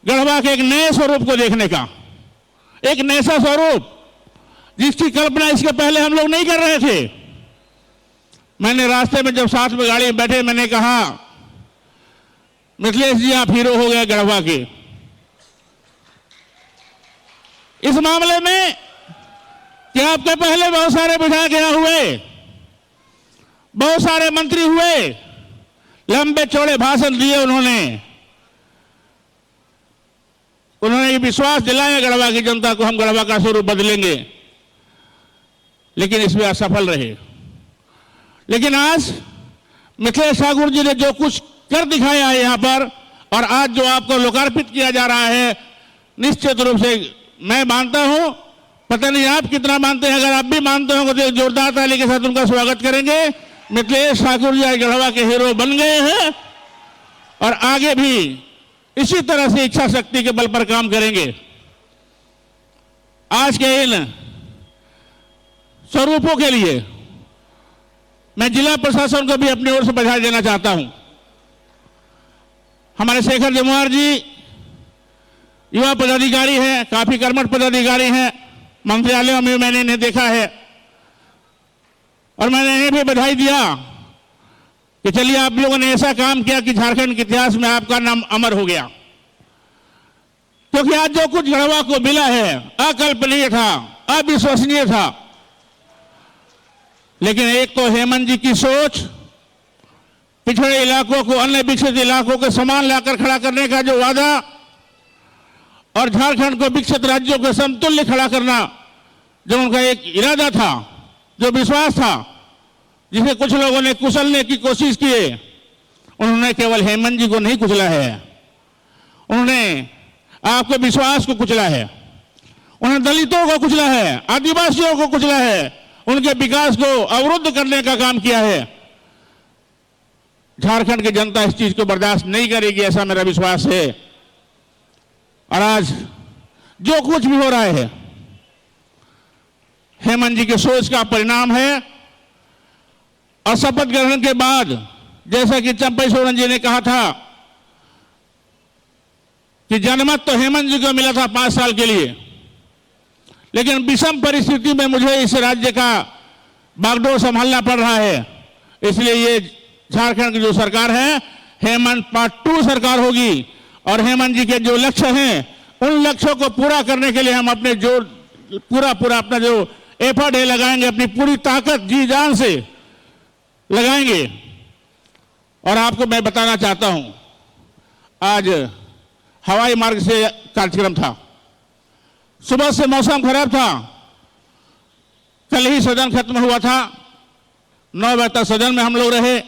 गढ़वा के एक नए स्वरूप को देखने का, एक नैसा स्वरूप जिसकी कल्पना इसके पहले हम लोग नहीं कर रहे थे। मैंने रास्ते में जब साथ में गाड़ी में बैठे, मैंने कहा मिथिलेश जी आप हीरो हो गए गढ़वा के। इस मामले में कि आपके पहले बहुत सारे विधायक यहाँ हुए, बहुत सारे मंत्री हुए, लंबे चौड़े भाषण दिए उन्होंने ये विश्वास दिलाया गढ़वा की जनता को हम गढ़वा का स्वरूप बदलेंगे, लेकिन इसमें असफल रहे। लेकिन आज मिथिलेश ठाकुर जी ने जो कुछ कर दिखाया है यहाँ पर, और आज जो आपको लोकार्पित किया जा रहा है, निश्चित रूप से मैं मानता हूं, पता नहीं आप कितना मानते हैं, अगर आप भी मानते हो तो जोरदार ताली के साथ उनका स्वागत करेंगे। मिथिलेश ठाकुर जी आज गढ़वा के हीरो बन गए हैं और आगे भी इसी तरह से इच्छा शक्ति के बल पर काम करेंगे। आज के इन स्वरूपों के लिए मैं जिला प्रशासन को भी अपनी ओर से बधाई देना चाहता हूं। हमारे शेखर जमुआर जी युवा पदाधिकारी हैं, काफी कर्मठ पदाधिकारी हैं, मंत्रालयों में मैंने इन्हें देखा है और मैंने इन्हें भी बधाई दिया कि चलिए आप लोगों ने ऐसा काम किया कि झारखंड के इतिहास में आपका नाम अमर हो गया। क्योंकि आज जो कुछ गढ़वा को मिला है अकल्पनीय था, अविश्वसनीय था। लेकिन एक तो हेमंत जी की सोच, पिछड़े इलाकों को अन्य विकसित इलाकों के समान लाकर खड़ा करने का जो वादा, और झारखंड को विकसित राज्यों के समतुल्य खड़ा करना जो उनका एक इरादा था, जो विश्वास था, जिसे कुछ लोगों ने कुचलने की कोशिश की, उन्होंने केवल हेमंत जी को नहीं कुचला है, उन्होंने आपके विश्वास को कुचला है, उन्होंने दलितों को कुचला है, आदिवासियों को कुचला है, उनके विकास को अवरुद्ध करने का काम किया है। झारखंड की जनता इस चीज को बर्दाश्त नहीं करेगी, ऐसा मेरा विश्वास है। और आज जो कुछ भी हो रहा है हेमंत जी की सोच का परिणाम है। और शपथ ग्रहण के बाद जैसा कि चंपई सोरेन जी ने कहा था कि जनमत तो हेमंत जी को मिला था 5 साल के लिए, लेकिन विषम परिस्थिति में मुझे इस राज्य का बागडोर संभालना पड़ रहा है। इसलिए ये झारखंड की जो सरकार है हेमंत पार्ट 2 सरकार होगी और हेमंत जी के जो लक्ष्य हैं उन लक्ष्यों को पूरा करने के लिए हम अपने जो पूरा अपना जो एफर्ट है लगाएंगे, अपनी पूरी ताकत जी जान से लगाएंगे। और आपको मैं बताना चाहता हूं, आज हवाई मार्ग से कार्यक्रम था, सुबह से मौसम खराब था, कल ही सदन खत्म हुआ था, 9 बजे तक सदन में हम लोग रहे।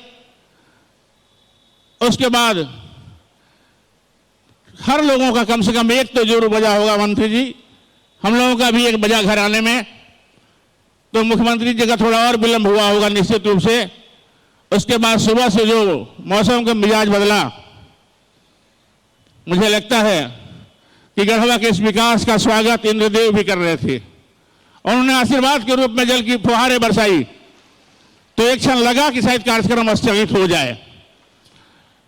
उसके बाद हर लोगों का कम से कम एक तो जरूर बजा होगा मंत्री जी, हम लोगों का भी एक बजा घर आने में, तो मुख्यमंत्री जी का थोड़ा और विलंब हुआ होगा निश्चित रूप से। उसके बाद सुबह से जो मौसम का मिजाज बदला, मुझे लगता है कि गढ़वा के इस विकास का स्वागत इंद्रदेव भी कर रहे थे। उन्होंने आशीर्वाद के रूप में जल की फुहारें बरसाई, तो एक क्षण लगा कि शायद कार्यक्रम स्थगित हो जाए,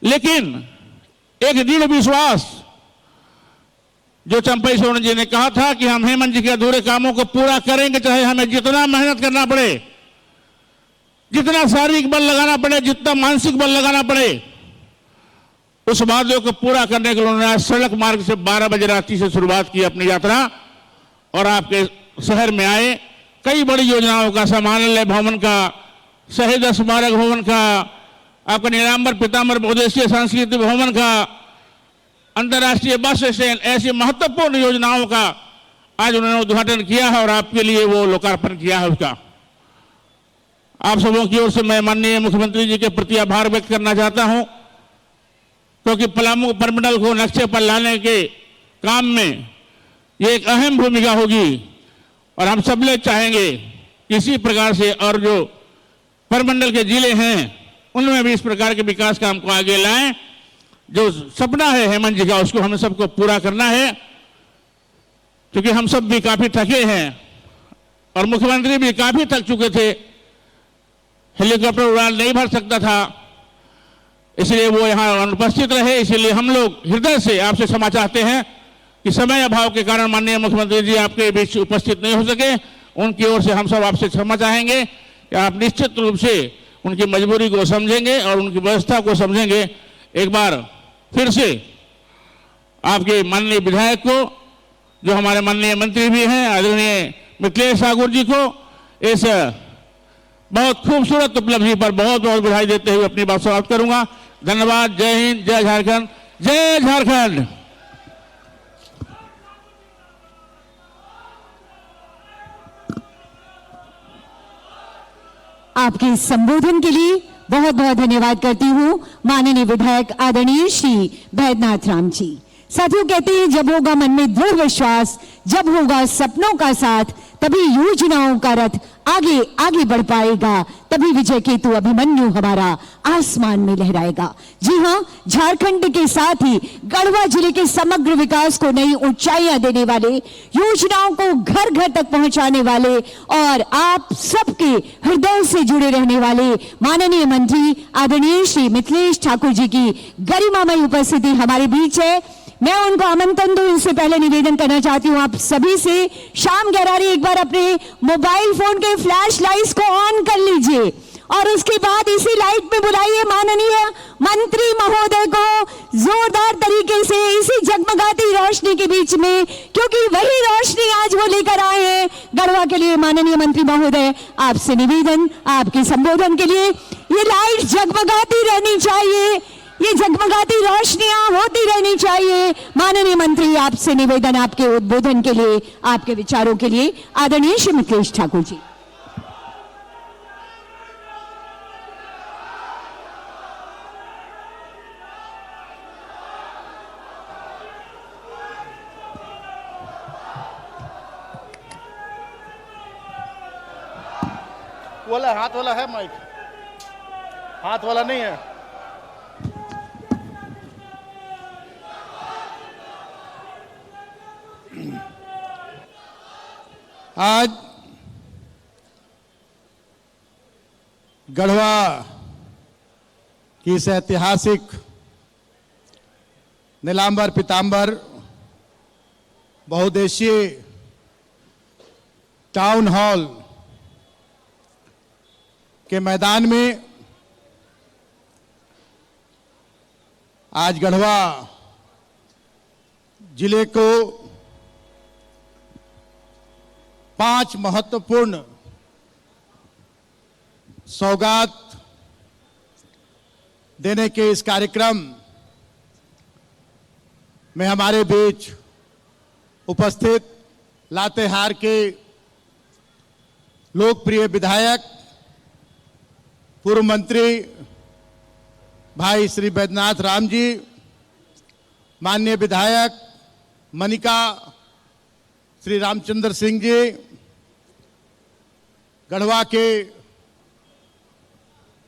लेकिन एक दृढ़ विश्वास जो चंपई सोरेन जी ने कहा था कि हम हेमंत जी के अधूरे कामों को पूरा करेंगे, चाहे हमें जितना मेहनत करना पड़े, जितना शारीरिक बल लगाना पड़े, जितना मानसिक बल लगाना पड़े, उस वादे को पूरा करने के लिए उन्होंने सड़क मार्ग से 12 बजे रात्रि से शुरुआत की अपनी यात्रा और आपके शहर में आए। कई बड़ी योजनाओं का, समान्यालय भवन का, शहीद स्मारक भवन का, आपका नीलांबर पीताम्बर बहुउद्देशीय सांस्कृतिक भवन का, अंतर्राष्ट्रीय बस स्टैंड, ऐसी महत्वपूर्ण योजनाओं का आज उन्होंने उद्घाटन किया है और आपके लिए वो लोकार्पण किया है उसका। आप सबों की ओर से मैं माननीय मुख्यमंत्री जी के प्रति आभार व्यक्त करना चाहता हूं, क्योंकि पलामू टर्मिनल को नक्शे पर लाने के काम में ये एक अहम भूमिका होगी और हम सब लोग चाहेंगे इसी प्रकार से और जो परमंडल के जिले हैं उनमें भी इस प्रकार के विकास काम को आगे लाएं। जो सपना है हेमंत जी का उसको हमें सबको पूरा करना है, क्योंकि हम सब भी काफी थके हैं और मुख्यमंत्री भी काफी थक चुके थे, हेलीकॉप्टर उड़ान नहीं भर सकता था, इसलिए वो यहाँ अनुपस्थित रहे। इसलिए हम लोग हृदय से आपसे क्षमा चाहते हैं कि समय अभाव के कारण माननीय मुख्यमंत्री जी आपके बीच उपस्थित नहीं हो सके। उनकी ओर से हम सब आपसे क्षमा चाहेंगे कि आप निश्चित रूप से उनकी मजबूरी को समझेंगे और उनकी व्यवस्था को समझेंगे। एक बार फिर से आपके माननीय विधायक को, जो हमारे माननीय मंत्री भी हैं, आदरणीय मिथिलेश ठाकुर जी को इस बहुत खूबसूरत उपलब्धि पर बहुत बहुत बधाई देते हुए अपनी बात समाप्त करूंगा। धन्यवाद। जय हिंद, जय झारखंड, जय झारखंड। आपके संबोधन के लिए बहुत बहुत धन्यवाद करती हूँ माननीय विधायक आदरणीय श्री बैद्यनाथ राम जी। साथियों, कहते हैं जब होगा मन में दृढ़ विश्वास, जब होगा सपनों का साथ, तभी योजनाओं का रथ आगे आगे बढ़ पाएगा, तभी विजय केतु अभिमन्यु हमारा आसमान में लहराएगा। जी हाँ, झारखंड के साथ ही गढ़वा जिले के समग्र विकास को नई ऊंचाइयां देने वाले, योजनाओं को घर घर तक पहुंचाने वाले और आप सबके हृदय से जुड़े रहने वाले माननीय मंत्री आदरणीय श्री मिथिलेश ठाकुर जी की गरिमामय उपस्थिति हमारे बीच है। मैं उनको आमंत्रण दूं, इससे पहले निवेदन करना चाहती हूं आप सभी से, शाम गरारी एक बार अपने मोबाइल फोन के फ्लैश लाइट्स को ऑन कर लीजिए और उसके बाद इसी लाइट में बुलाइए माननीय मंत्री महोदय को जोरदार तरीके से इसी जगमगाती रोशनी के बीच में, क्योंकि वही रोशनी आज वो लेकर आए हैं गढ़वा के लिए। माननीय मंत्री महोदय, आपसे निवेदन आपके संबोधन के लिए, ये लाइट जगमगाती रहनी चाहिए, ये जगमगाती रोशनियां होती रहनी चाहिए। माननीय मंत्री, आपसे निवेदन आपके उद्बोधन के लिए, आपके विचारों के लिए। आदरणीय श्री मिथिलेश ठाकुर जी। वाला हाथ वाला है माइक, हाथ वाला नहीं है। आज गढ़वा की इस ऐतिहासिक नीलांबर पीताम्बर बहुउद्देशीय टाउन हॉल के मैदान में आज गढ़वा जिले को 5 महत्वपूर्ण सौगात देने के इस कार्यक्रम में हमारे बीच उपस्थित लातेहार के लोकप्रिय विधायक पूर्व मंत्री भाई श्री बैद्यनाथ राम जी, माननीय विधायक मनिका श्री रामचंद्र सिंह जी, गढ़वा के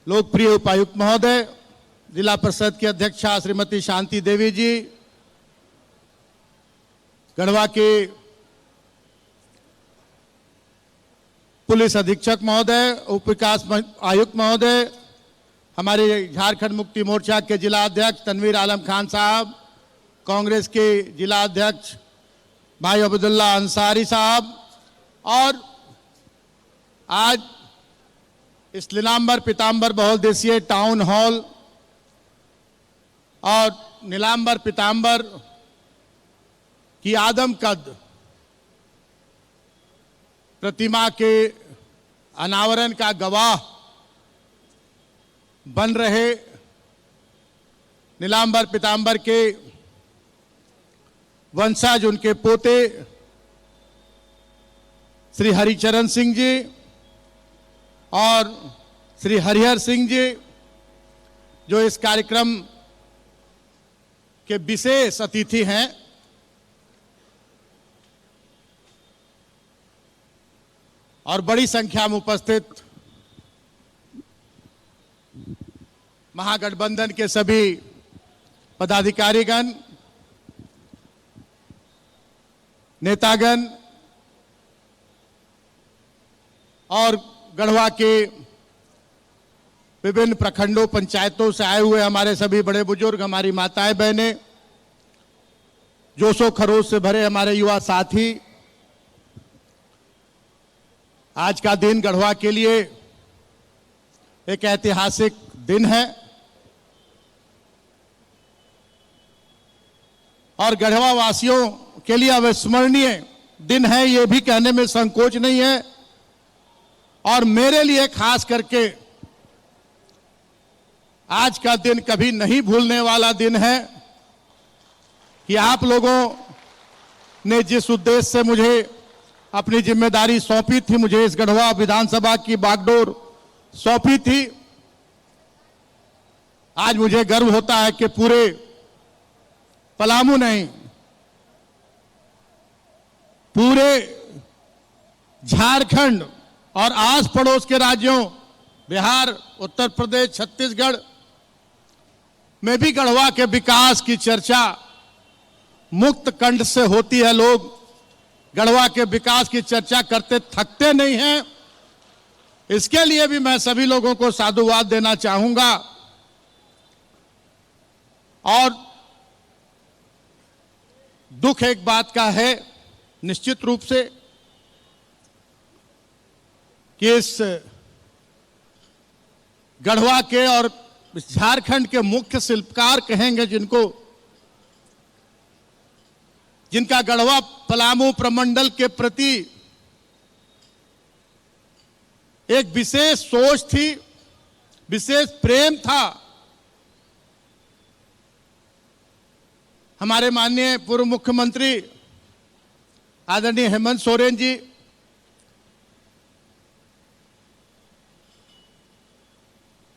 लोकप्रिय उपायुक्त महोदय, जिला परिषद की अध्यक्षा श्रीमती शांति देवी जी, गढ़वा के पुलिस अधीक्षक महोदय, उप विकास आयुक्त महोदय, हमारे झारखंड मुक्ति मोर्चा के जिला अध्यक्ष तनवीर आलम खान साहब, कांग्रेस के जिला अध्यक्ष भाई अब्दुल्ला अंसारी साहब और आज इस नीलांबर पीतांबर बहुउद्देशीय टाउन हॉल और नीलांबर पीतांबर की आदमकद प्रतिमा के अनावरण का गवाह बन रहे नीलांबर पीतांबर के वंशज, उनके पोते श्री हरिचरण सिंह जी और श्री हरिहर सिंह जी, जो इस कार्यक्रम के विशेष अतिथि हैं, और बड़ी संख्या में उपस्थित महागठबंधन के सभी पदाधिकारीगण, नेतागण और गढ़वा के विभिन्न प्रखंडों पंचायतों से आए हुए हमारे सभी बड़े बुजुर्ग, हमारी माताएं बहनें, जोशो खरोश से भरे हमारे युवा साथी, आज का दिन गढ़वा के लिए एक ऐतिहासिक दिन है और गढ़वा वासियों के लिए अविस्मरणीय दिन है, ये भी कहने में संकोच नहीं है। और मेरे लिए खास करके आज का दिन कभी नहीं भूलने वाला दिन है कि आप लोगों ने जिस उद्देश्य से मुझे अपनी जिम्मेदारी सौंपी थी, मुझे इस गढ़वा विधानसभा की बागडोर सौंपी थी, आज मुझे गर्व होता है कि पूरे पलामू नहीं, पूरे झारखंड और आस पड़ोस के राज्यों बिहार, उत्तर प्रदेश, छत्तीसगढ़ में भी गढ़वा के विकास की चर्चा मुक्त कंठ से होती है। लोग गढ़वा के विकास की चर्चा करते थकते नहीं हैं। इसके लिए भी मैं सभी लोगों को साधुवाद देना चाहूंगा। और दुख एक बात का है निश्चित रूप से कि इस गढ़वा के और झारखंड के मुख्य शिल्पकार कहेंगे जिनका गढ़वा पलामू प्रमंडल के प्रति एक विशेष सोच थी, विशेष प्रेम था, हमारे माननीय पूर्व मुख्यमंत्री आदरणीय हेमंत सोरेन जी,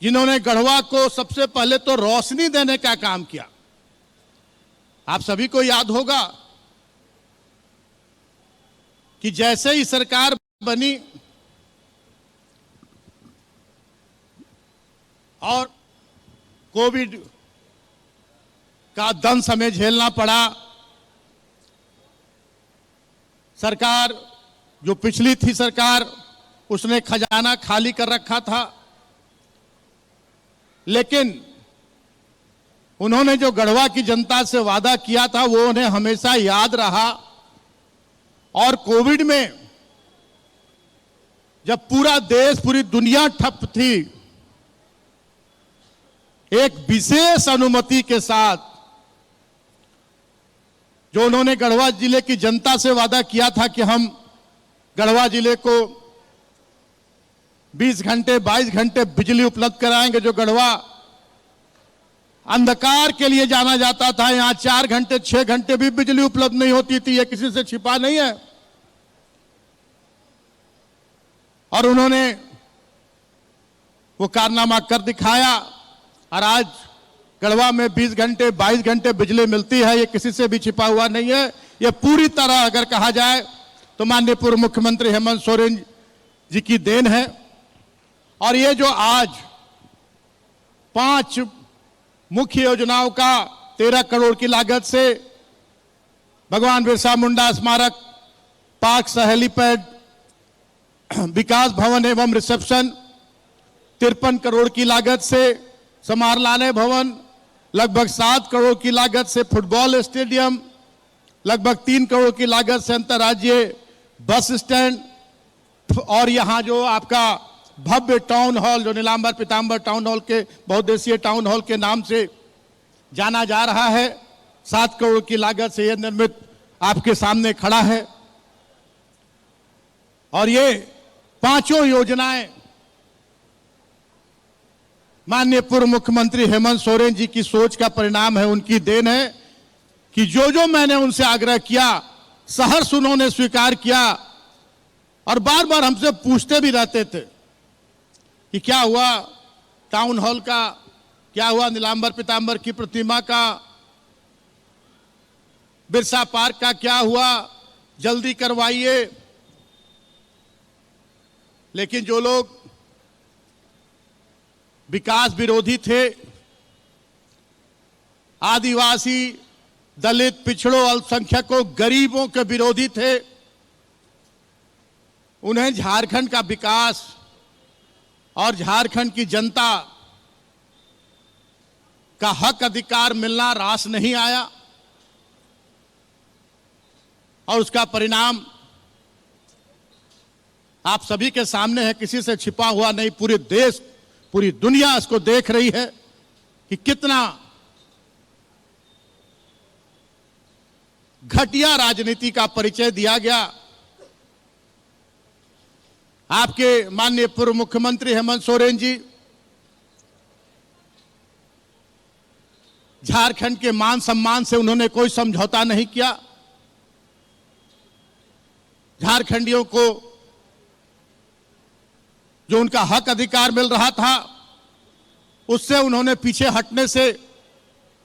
जिन्होंने गढ़वा को सबसे पहले तो रोशनी देने का काम किया। आप सभी को याद होगा कि जैसे ही सरकार बनी और कोविड का दंश हमें झेलना पड़ा, सरकार जो पिछली थी सरकार उसने खजाना खाली कर रखा था, लेकिन उन्होंने जो गढ़वा की जनता से वादा किया था वो उन्हें हमेशा याद रहा। और कोविड में जब पूरा देश, पूरी दुनिया ठप थी, एक विशेष अनुमति के साथ जो उन्होंने गढ़वा जिले की जनता से वादा किया था कि हम गढ़वा जिले को 20 घंटे 22 घंटे बिजली उपलब्ध कराएंगे। जो गढ़वा अंधकार के लिए जाना जाता था, यहां 4 घंटे 6 घंटे भी बिजली उपलब्ध नहीं होती थी, यह किसी से छिपा नहीं है। और उन्होंने वो कारनामा कर दिखाया और आज गढ़वा में 20 घंटे 22 घंटे बिजली मिलती है, ये किसी से भी छिपा हुआ नहीं है। ये पूरी तरह अगर कहा जाए तो माननीय पूर्व मुख्यमंत्री हेमंत सोरेन जी की देन है। और ये जो आज 5 मुख्य योजनाओं का 13 करोड़ की लागत से भगवान बिरसा मुंडा स्मारक, पार्क सह हेलीपैड, विकास भवन एवं रिसेप्शन 53 करोड़ की लागत से, समाहरणालय भवन लगभग 7 करोड़ की लागत से, फुटबॉल स्टेडियम लगभग 3 करोड़ की लागत से अंतर्राज्यीय बस स्टैंड और यहां जो आपका भव्य टाउन हॉल, जो नीलांबर पीतांबर टाउन हॉल के बहुउद्देशीय टाउन हॉल के नाम से जाना जा रहा है, 7 करोड़ की लागत से यह निर्मित आपके सामने खड़ा है। और ये 5 योजनाएं माननीय पूर्व मुख्यमंत्री हेमंत सोरेन जी की सोच का परिणाम है, उनकी देन है कि जो मैंने उनसे आग्रह किया सहर्ष उन्होंने स्वीकार किया और बार बार हमसे पूछते भी रहते थे कि क्या हुआ टाउन हॉल का, क्या हुआ नीलांबर पीतांबर की प्रतिमा का, बिरसा पार्क का क्या हुआ, जल्दी करवाइए। लेकिन जो लोग विकास विरोधी थे, आदिवासी, दलित, पिछड़ों, अल्पसंख्यकों, गरीबों के विरोधी थे, उन्हें झारखंड का विकास और झारखंड की जनता का हक अधिकार मिलना रास नहीं आया और उसका परिणाम आप सभी के सामने है, किसी से छिपा हुआ नहीं। पूरे देश, पूरी दुनिया इसको देख रही है कि कितना घटिया राजनीति का परिचय दिया गया। आपके माननीय पूर्व मुख्यमंत्री हेमंत सोरेन जी झारखंड के मान सम्मान से उन्होंने कोई समझौता नहीं किया। झारखंडियों को जो उनका हक अधिकार मिल रहा था उससे उन्होंने पीछे हटने से,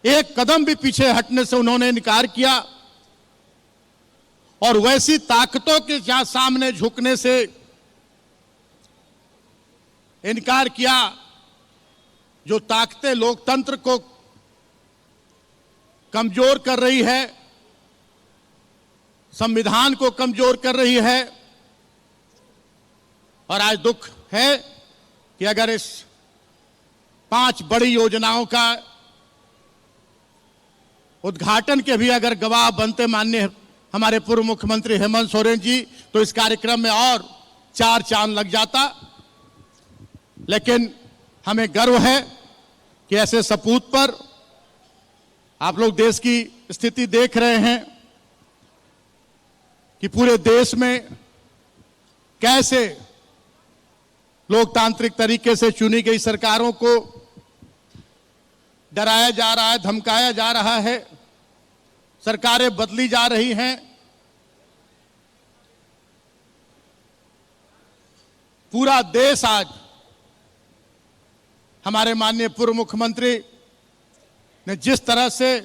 एक कदम भी पीछे हटने से उन्होंने इनकार किया और वैसी ताकतों के सामने झुकने से इनकार किया जो ताकतें लोकतंत्र को कमजोर कर रही है, संविधान को कमजोर कर रही है। और आज दुख है कि अगर इस 5 बड़ी योजनाओं का उद्घाटन के भी अगर गवाह बनते माननीय हमारे पूर्व मुख्यमंत्री हेमंत सोरेन जी, तो इस कार्यक्रम में और 4 चांद लग जाता। लेकिन हमें गर्व है कि ऐसे सपूत पर आप लोग देश की स्थिति देख रहे हैं कि पूरे देश में कैसे लोकतांत्रिक तरीके से चुनी गई सरकारों को डराया जा रहा है, धमकाया जा रहा है, सरकारें बदली जा रही हैं। पूरा देश आज हमारे माननीय पूर्व मुख्यमंत्री ने जिस तरह से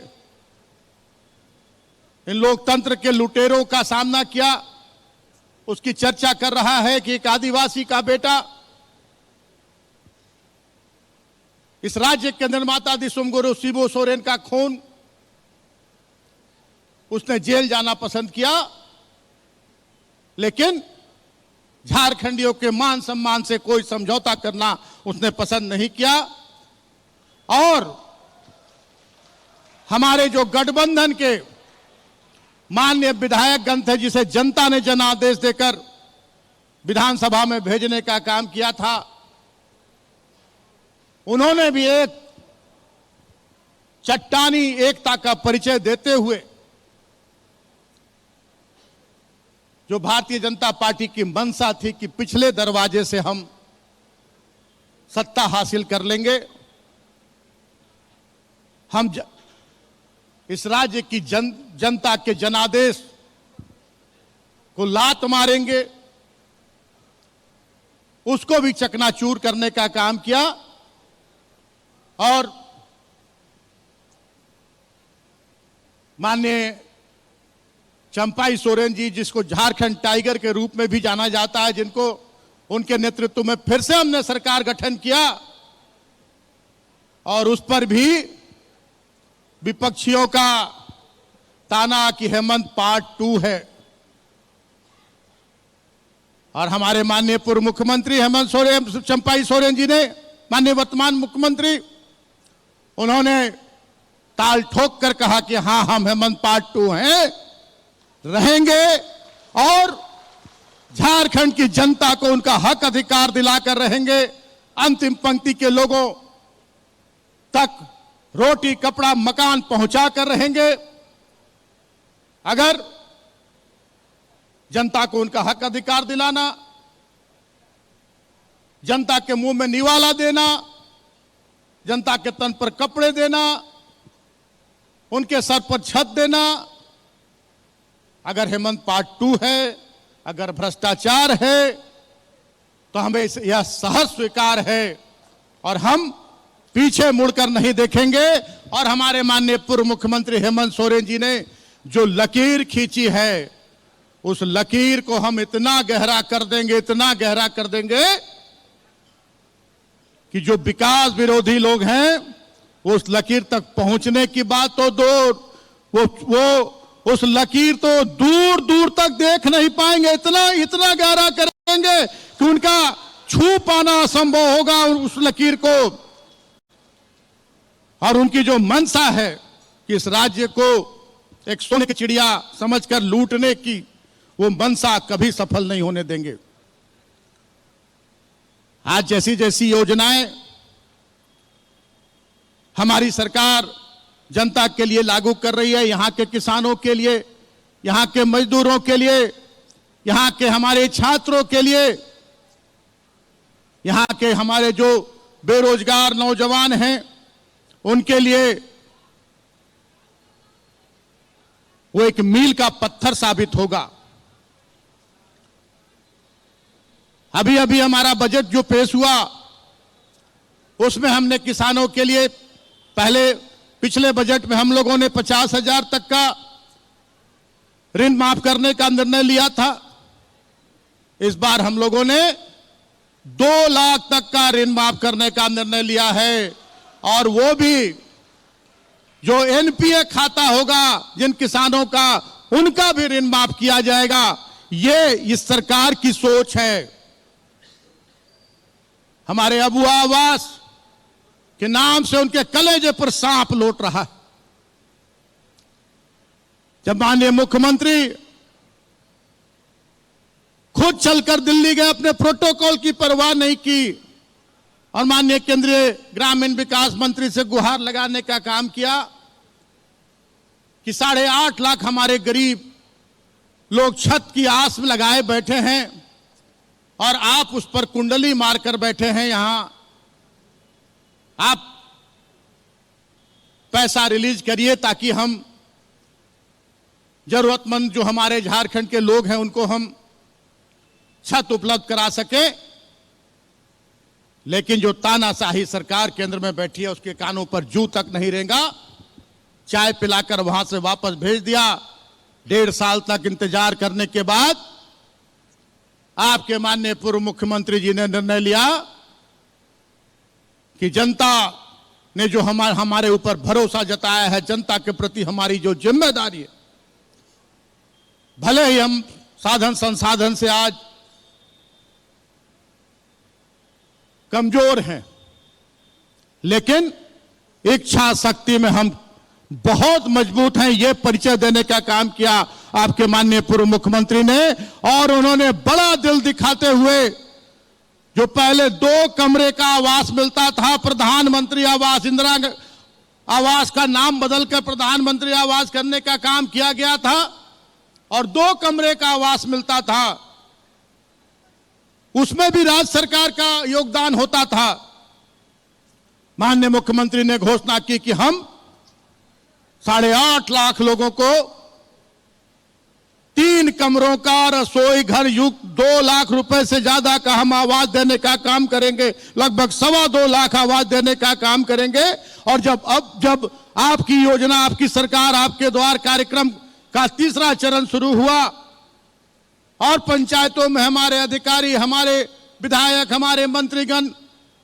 इन लोकतंत्र के लुटेरों का सामना किया, उसकी चर्चा कर रहा है कि एक आदिवासी का बेटा इस राज्य के निर्माता दिसुमगुरु शिबू सोरेन का खून उसने जेल जाना पसंद किया, लेकिन झारखंडियों के मान सम्मान से कोई समझौता करना उसने पसंद नहीं किया। और हमारे जो गठबंधन के माननीय विधायकगण थे, जिसे जनता ने जनादेश देकर विधानसभा में भेजने का काम किया था, उन्होंने भी एक चट्टानी एकता का परिचय देते हुए जो भारतीय जनता पार्टी की मंशा थी कि पिछले दरवाजे से हम सत्ता हासिल कर लेंगे, हम इस राज्य की जनता के जनादेश को लात मारेंगे, उसको भी चकनाचूर करने का काम किया। और माननीय चंपाई सोरेन जी, जिसको झारखंड टाइगर के रूप में भी जाना जाता है, जिनको उनके नेतृत्व में फिर से हमने सरकार गठन किया और उस पर भी विपक्षियों का ताना कि हेमंत पार्ट 2 है। और हमारे माननीय पूर्व मुख्यमंत्री हेमंत सोरेन, चंपाई सोरेन जी ने, माननीय वर्तमान मुख्यमंत्री, उन्होंने ताल ठोक कर कहा कि हां, हम हेमंत पार्ट 2 हैं रहेंगे और झारखंड की जनता को उनका हक अधिकार दिलाकर रहेंगे। अंतिम पंक्ति के लोगों तक रोटी कपड़ा मकान पहुंचा कर रहेंगे। अगर जनता को उनका हक अधिकार दिलाना, जनता के मुंह में निवाला देना, जनता के तन पर कपड़े देना, उनके सर पर छत देना, अगर हेमंत पार्ट 2 है, अगर भ्रष्टाचार है, तो हमें यह सहज स्वीकार है और हम पीछे मुड़कर नहीं देखेंगे। और हमारे माननीय पूर्व मुख्यमंत्री हेमंत सोरेन जी ने जो लकीर खींची है, उस लकीर को हम इतना गहरा कर देंगे, इतना गहरा कर देंगे कि जो विकास विरोधी लोग हैं वो उस लकीर तक पहुंचने की बात तो दो, वो उस लकीर तो दूर दूर तक देख नहीं पाएंगे। इतना गहरा करेंगे कि उनका छू पाना असंभव होगा उस लकीर को। और उनकी जो मंशा है कि इस राज्य को एक सोने की चिड़िया समझकर लूटने की, वो मंशा कभी सफल नहीं होने देंगे। आज जैसी जैसी योजनाएं हमारी सरकार जनता के लिए लागू कर रही है, यहां के किसानों के लिए, यहां के मजदूरों के लिए, यहां के हमारे छात्रों के लिए, यहां के हमारे जो बेरोजगार नौजवान हैं उनके लिए वो एक मील का पत्थर साबित होगा। अभी अभी हमारा बजट जो पेश हुआ उसमें हमने किसानों के लिए पिछले बजट में हम लोगों ने 50,000 तक का ऋण माफ करने का निर्णय लिया था। इस बार हम लोगों ने 2 लाख तक का ऋण माफ करने का निर्णय लिया है और वो भी जो एनपीए खाता होगा जिन किसानों का, उनका भी ऋण माफ किया जाएगा। ये इस सरकार की सोच है। हमारे अबुआ आवास के नाम से उनके कलेजे पर सांप लौट रहा है। जब माननीय मुख्यमंत्री खुद चलकर दिल्ली गए, अपने प्रोटोकॉल की परवाह नहीं की और माननीय केंद्रीय ग्रामीण विकास मंत्री से गुहार लगाने का काम किया कि 8.5 लाख हमारे गरीब लोग छत की आस में लगाए बैठे हैं और आप उस पर कुंडली मारकर बैठे हैं। यहां आप पैसा रिलीज करिए ताकि हम जरूरतमंद जो हमारे झारखंड के लोग हैं उनको हम छत उपलब्ध करा सके। लेकिन जो तानाशाही सरकार केंद्र में बैठी है उसके कानों पर जू तक नहीं रेंगा। चाय पिलाकर वहां से वापस भेज दिया। 1.5 साल तक इंतजार करने के बाद आपके माननीय पूर्व मुख्यमंत्री जी ने निर्णय लिया कि जनता ने जो हमारे ऊपर भरोसा जताया है, जनता के प्रति हमारी जो जिम्मेदारी है, भले ही हम साधन संसाधन से आज कमजोर हैं, लेकिन इच्छा शक्ति में हम बहुत मजबूत हैं। यह परिचय देने का काम किया आपके माननीय पूर्व मुख्यमंत्री ने। और उन्होंने बड़ा दिल दिखाते हुए जो पहले 2 कमरे का आवास मिलता था, प्रधानमंत्री आवास, इंदिरा आवास का नाम बदलकर प्रधानमंत्री आवास करने का काम किया गया था और 2 कमरे का आवास मिलता था, उसमें भी राज्य सरकार का योगदान होता था। माननीय मुख्यमंत्री ने घोषणा की कि हम 8.5 लाख लोगों को 3 कमरों का रसोई घर युक्त 2 लाख रुपए से ज्यादा का हम आवास देने का काम करेंगे। लगभग 2.25 लाख आवास देने का काम करेंगे। और जब आपकी योजना, आपकी सरकार, आपके द्वार कार्यक्रम का 3रा चरण शुरू हुआ और पंचायतों में हमारे अधिकारी, हमारे विधायक, हमारे मंत्रीगण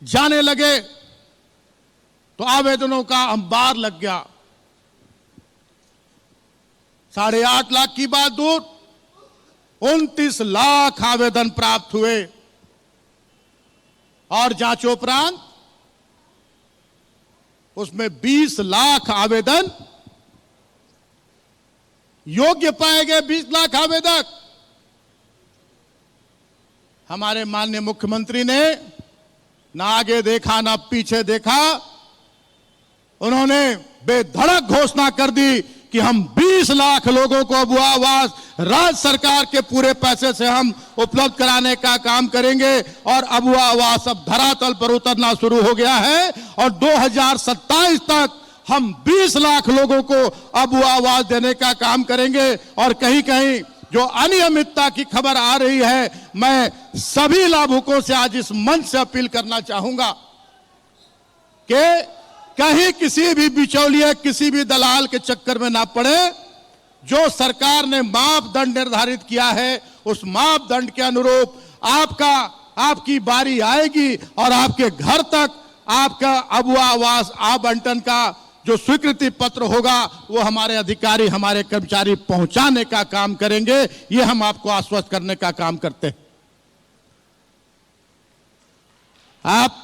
जाने लगे तो आवेदनों का अंबार लग गया। 8.5 लाख की बात दूर, 29 लाख आवेदन प्राप्त हुए और जांचोपरांत उसमें 20 लाख आवेदन योग्य पाए गए 20 लाख आवेदक। हमारे माननीय मुख्यमंत्री ने ना आगे देखा ना पीछे देखा, उन्होंने बेधड़क घोषणा कर दी कि हम 20 लाख लोगों को अब आवास राज्य सरकार के पूरे पैसे से हम उपलब्ध कराने का काम करेंगे। और अब आवास अब धरातल पर उतरना शुरू हो गया है और 2027 तक हम 20 लाख लोगों को अब आवास देने का काम करेंगे। और कहीं कहीं जो अनियमितता की खबर आ रही है, मैं सभी लाभुकों से आज इस मंच से अपील करना चाहूंगा कि कहीं किसी भी बिचौलिए, किसी भी दलाल के चक्कर में ना पड़े। जो सरकार ने मापदंड निर्धारित किया है, उस मापदंड के अनुरूप आपकी बारी आएगी और आपके घर तक आपका अब आवास आवंटन का जो स्वीकृति पत्र होगा वो हमारे अधिकारी, हमारे कर्मचारी पहुंचाने का काम करेंगे। ये हम आपको आश्वस्त करने का काम करते हैं। आप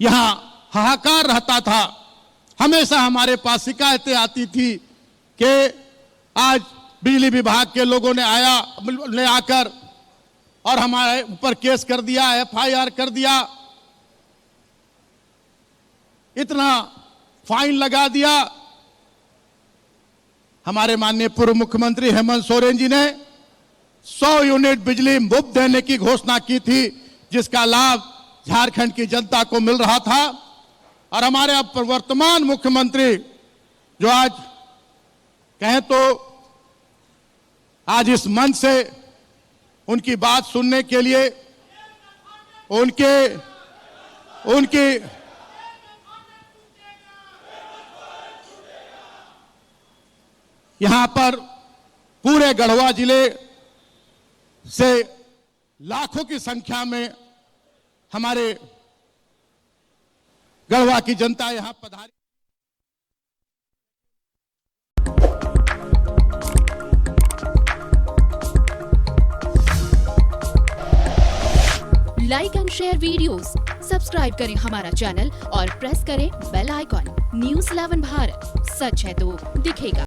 यहां हाहाकार रहता था, हमेशा हमारे पास शिकायतें आती थी कि आज बिजली विभाग के लोगों ने आकर और हमारे ऊपर केस कर दिया, FIR कर दिया, इतना फाइन लगा दिया। हमारे माननीय पूर्व मुख्यमंत्री हेमंत सोरेन जी ने 100 यूनिट बिजली मुफ्त देने की घोषणा की थी, जिसका लाभ झारखंड की जनता को मिल रहा था। और हमारे अब वर्तमान मुख्यमंत्री जो आज कहें तो आज इस मंच से उनकी बात सुनने के लिए उनकी यहां पर पूरे गढ़वा जिले से लाखों की संख्या में हमारे गढ़वा की जनता यहां पधारी। Like and share videos, subscribe करें हमारा चैनल और प्रेस करें बेल आइकॉन। न्यूज़ 11 भारत, सच है तो दिखेगा।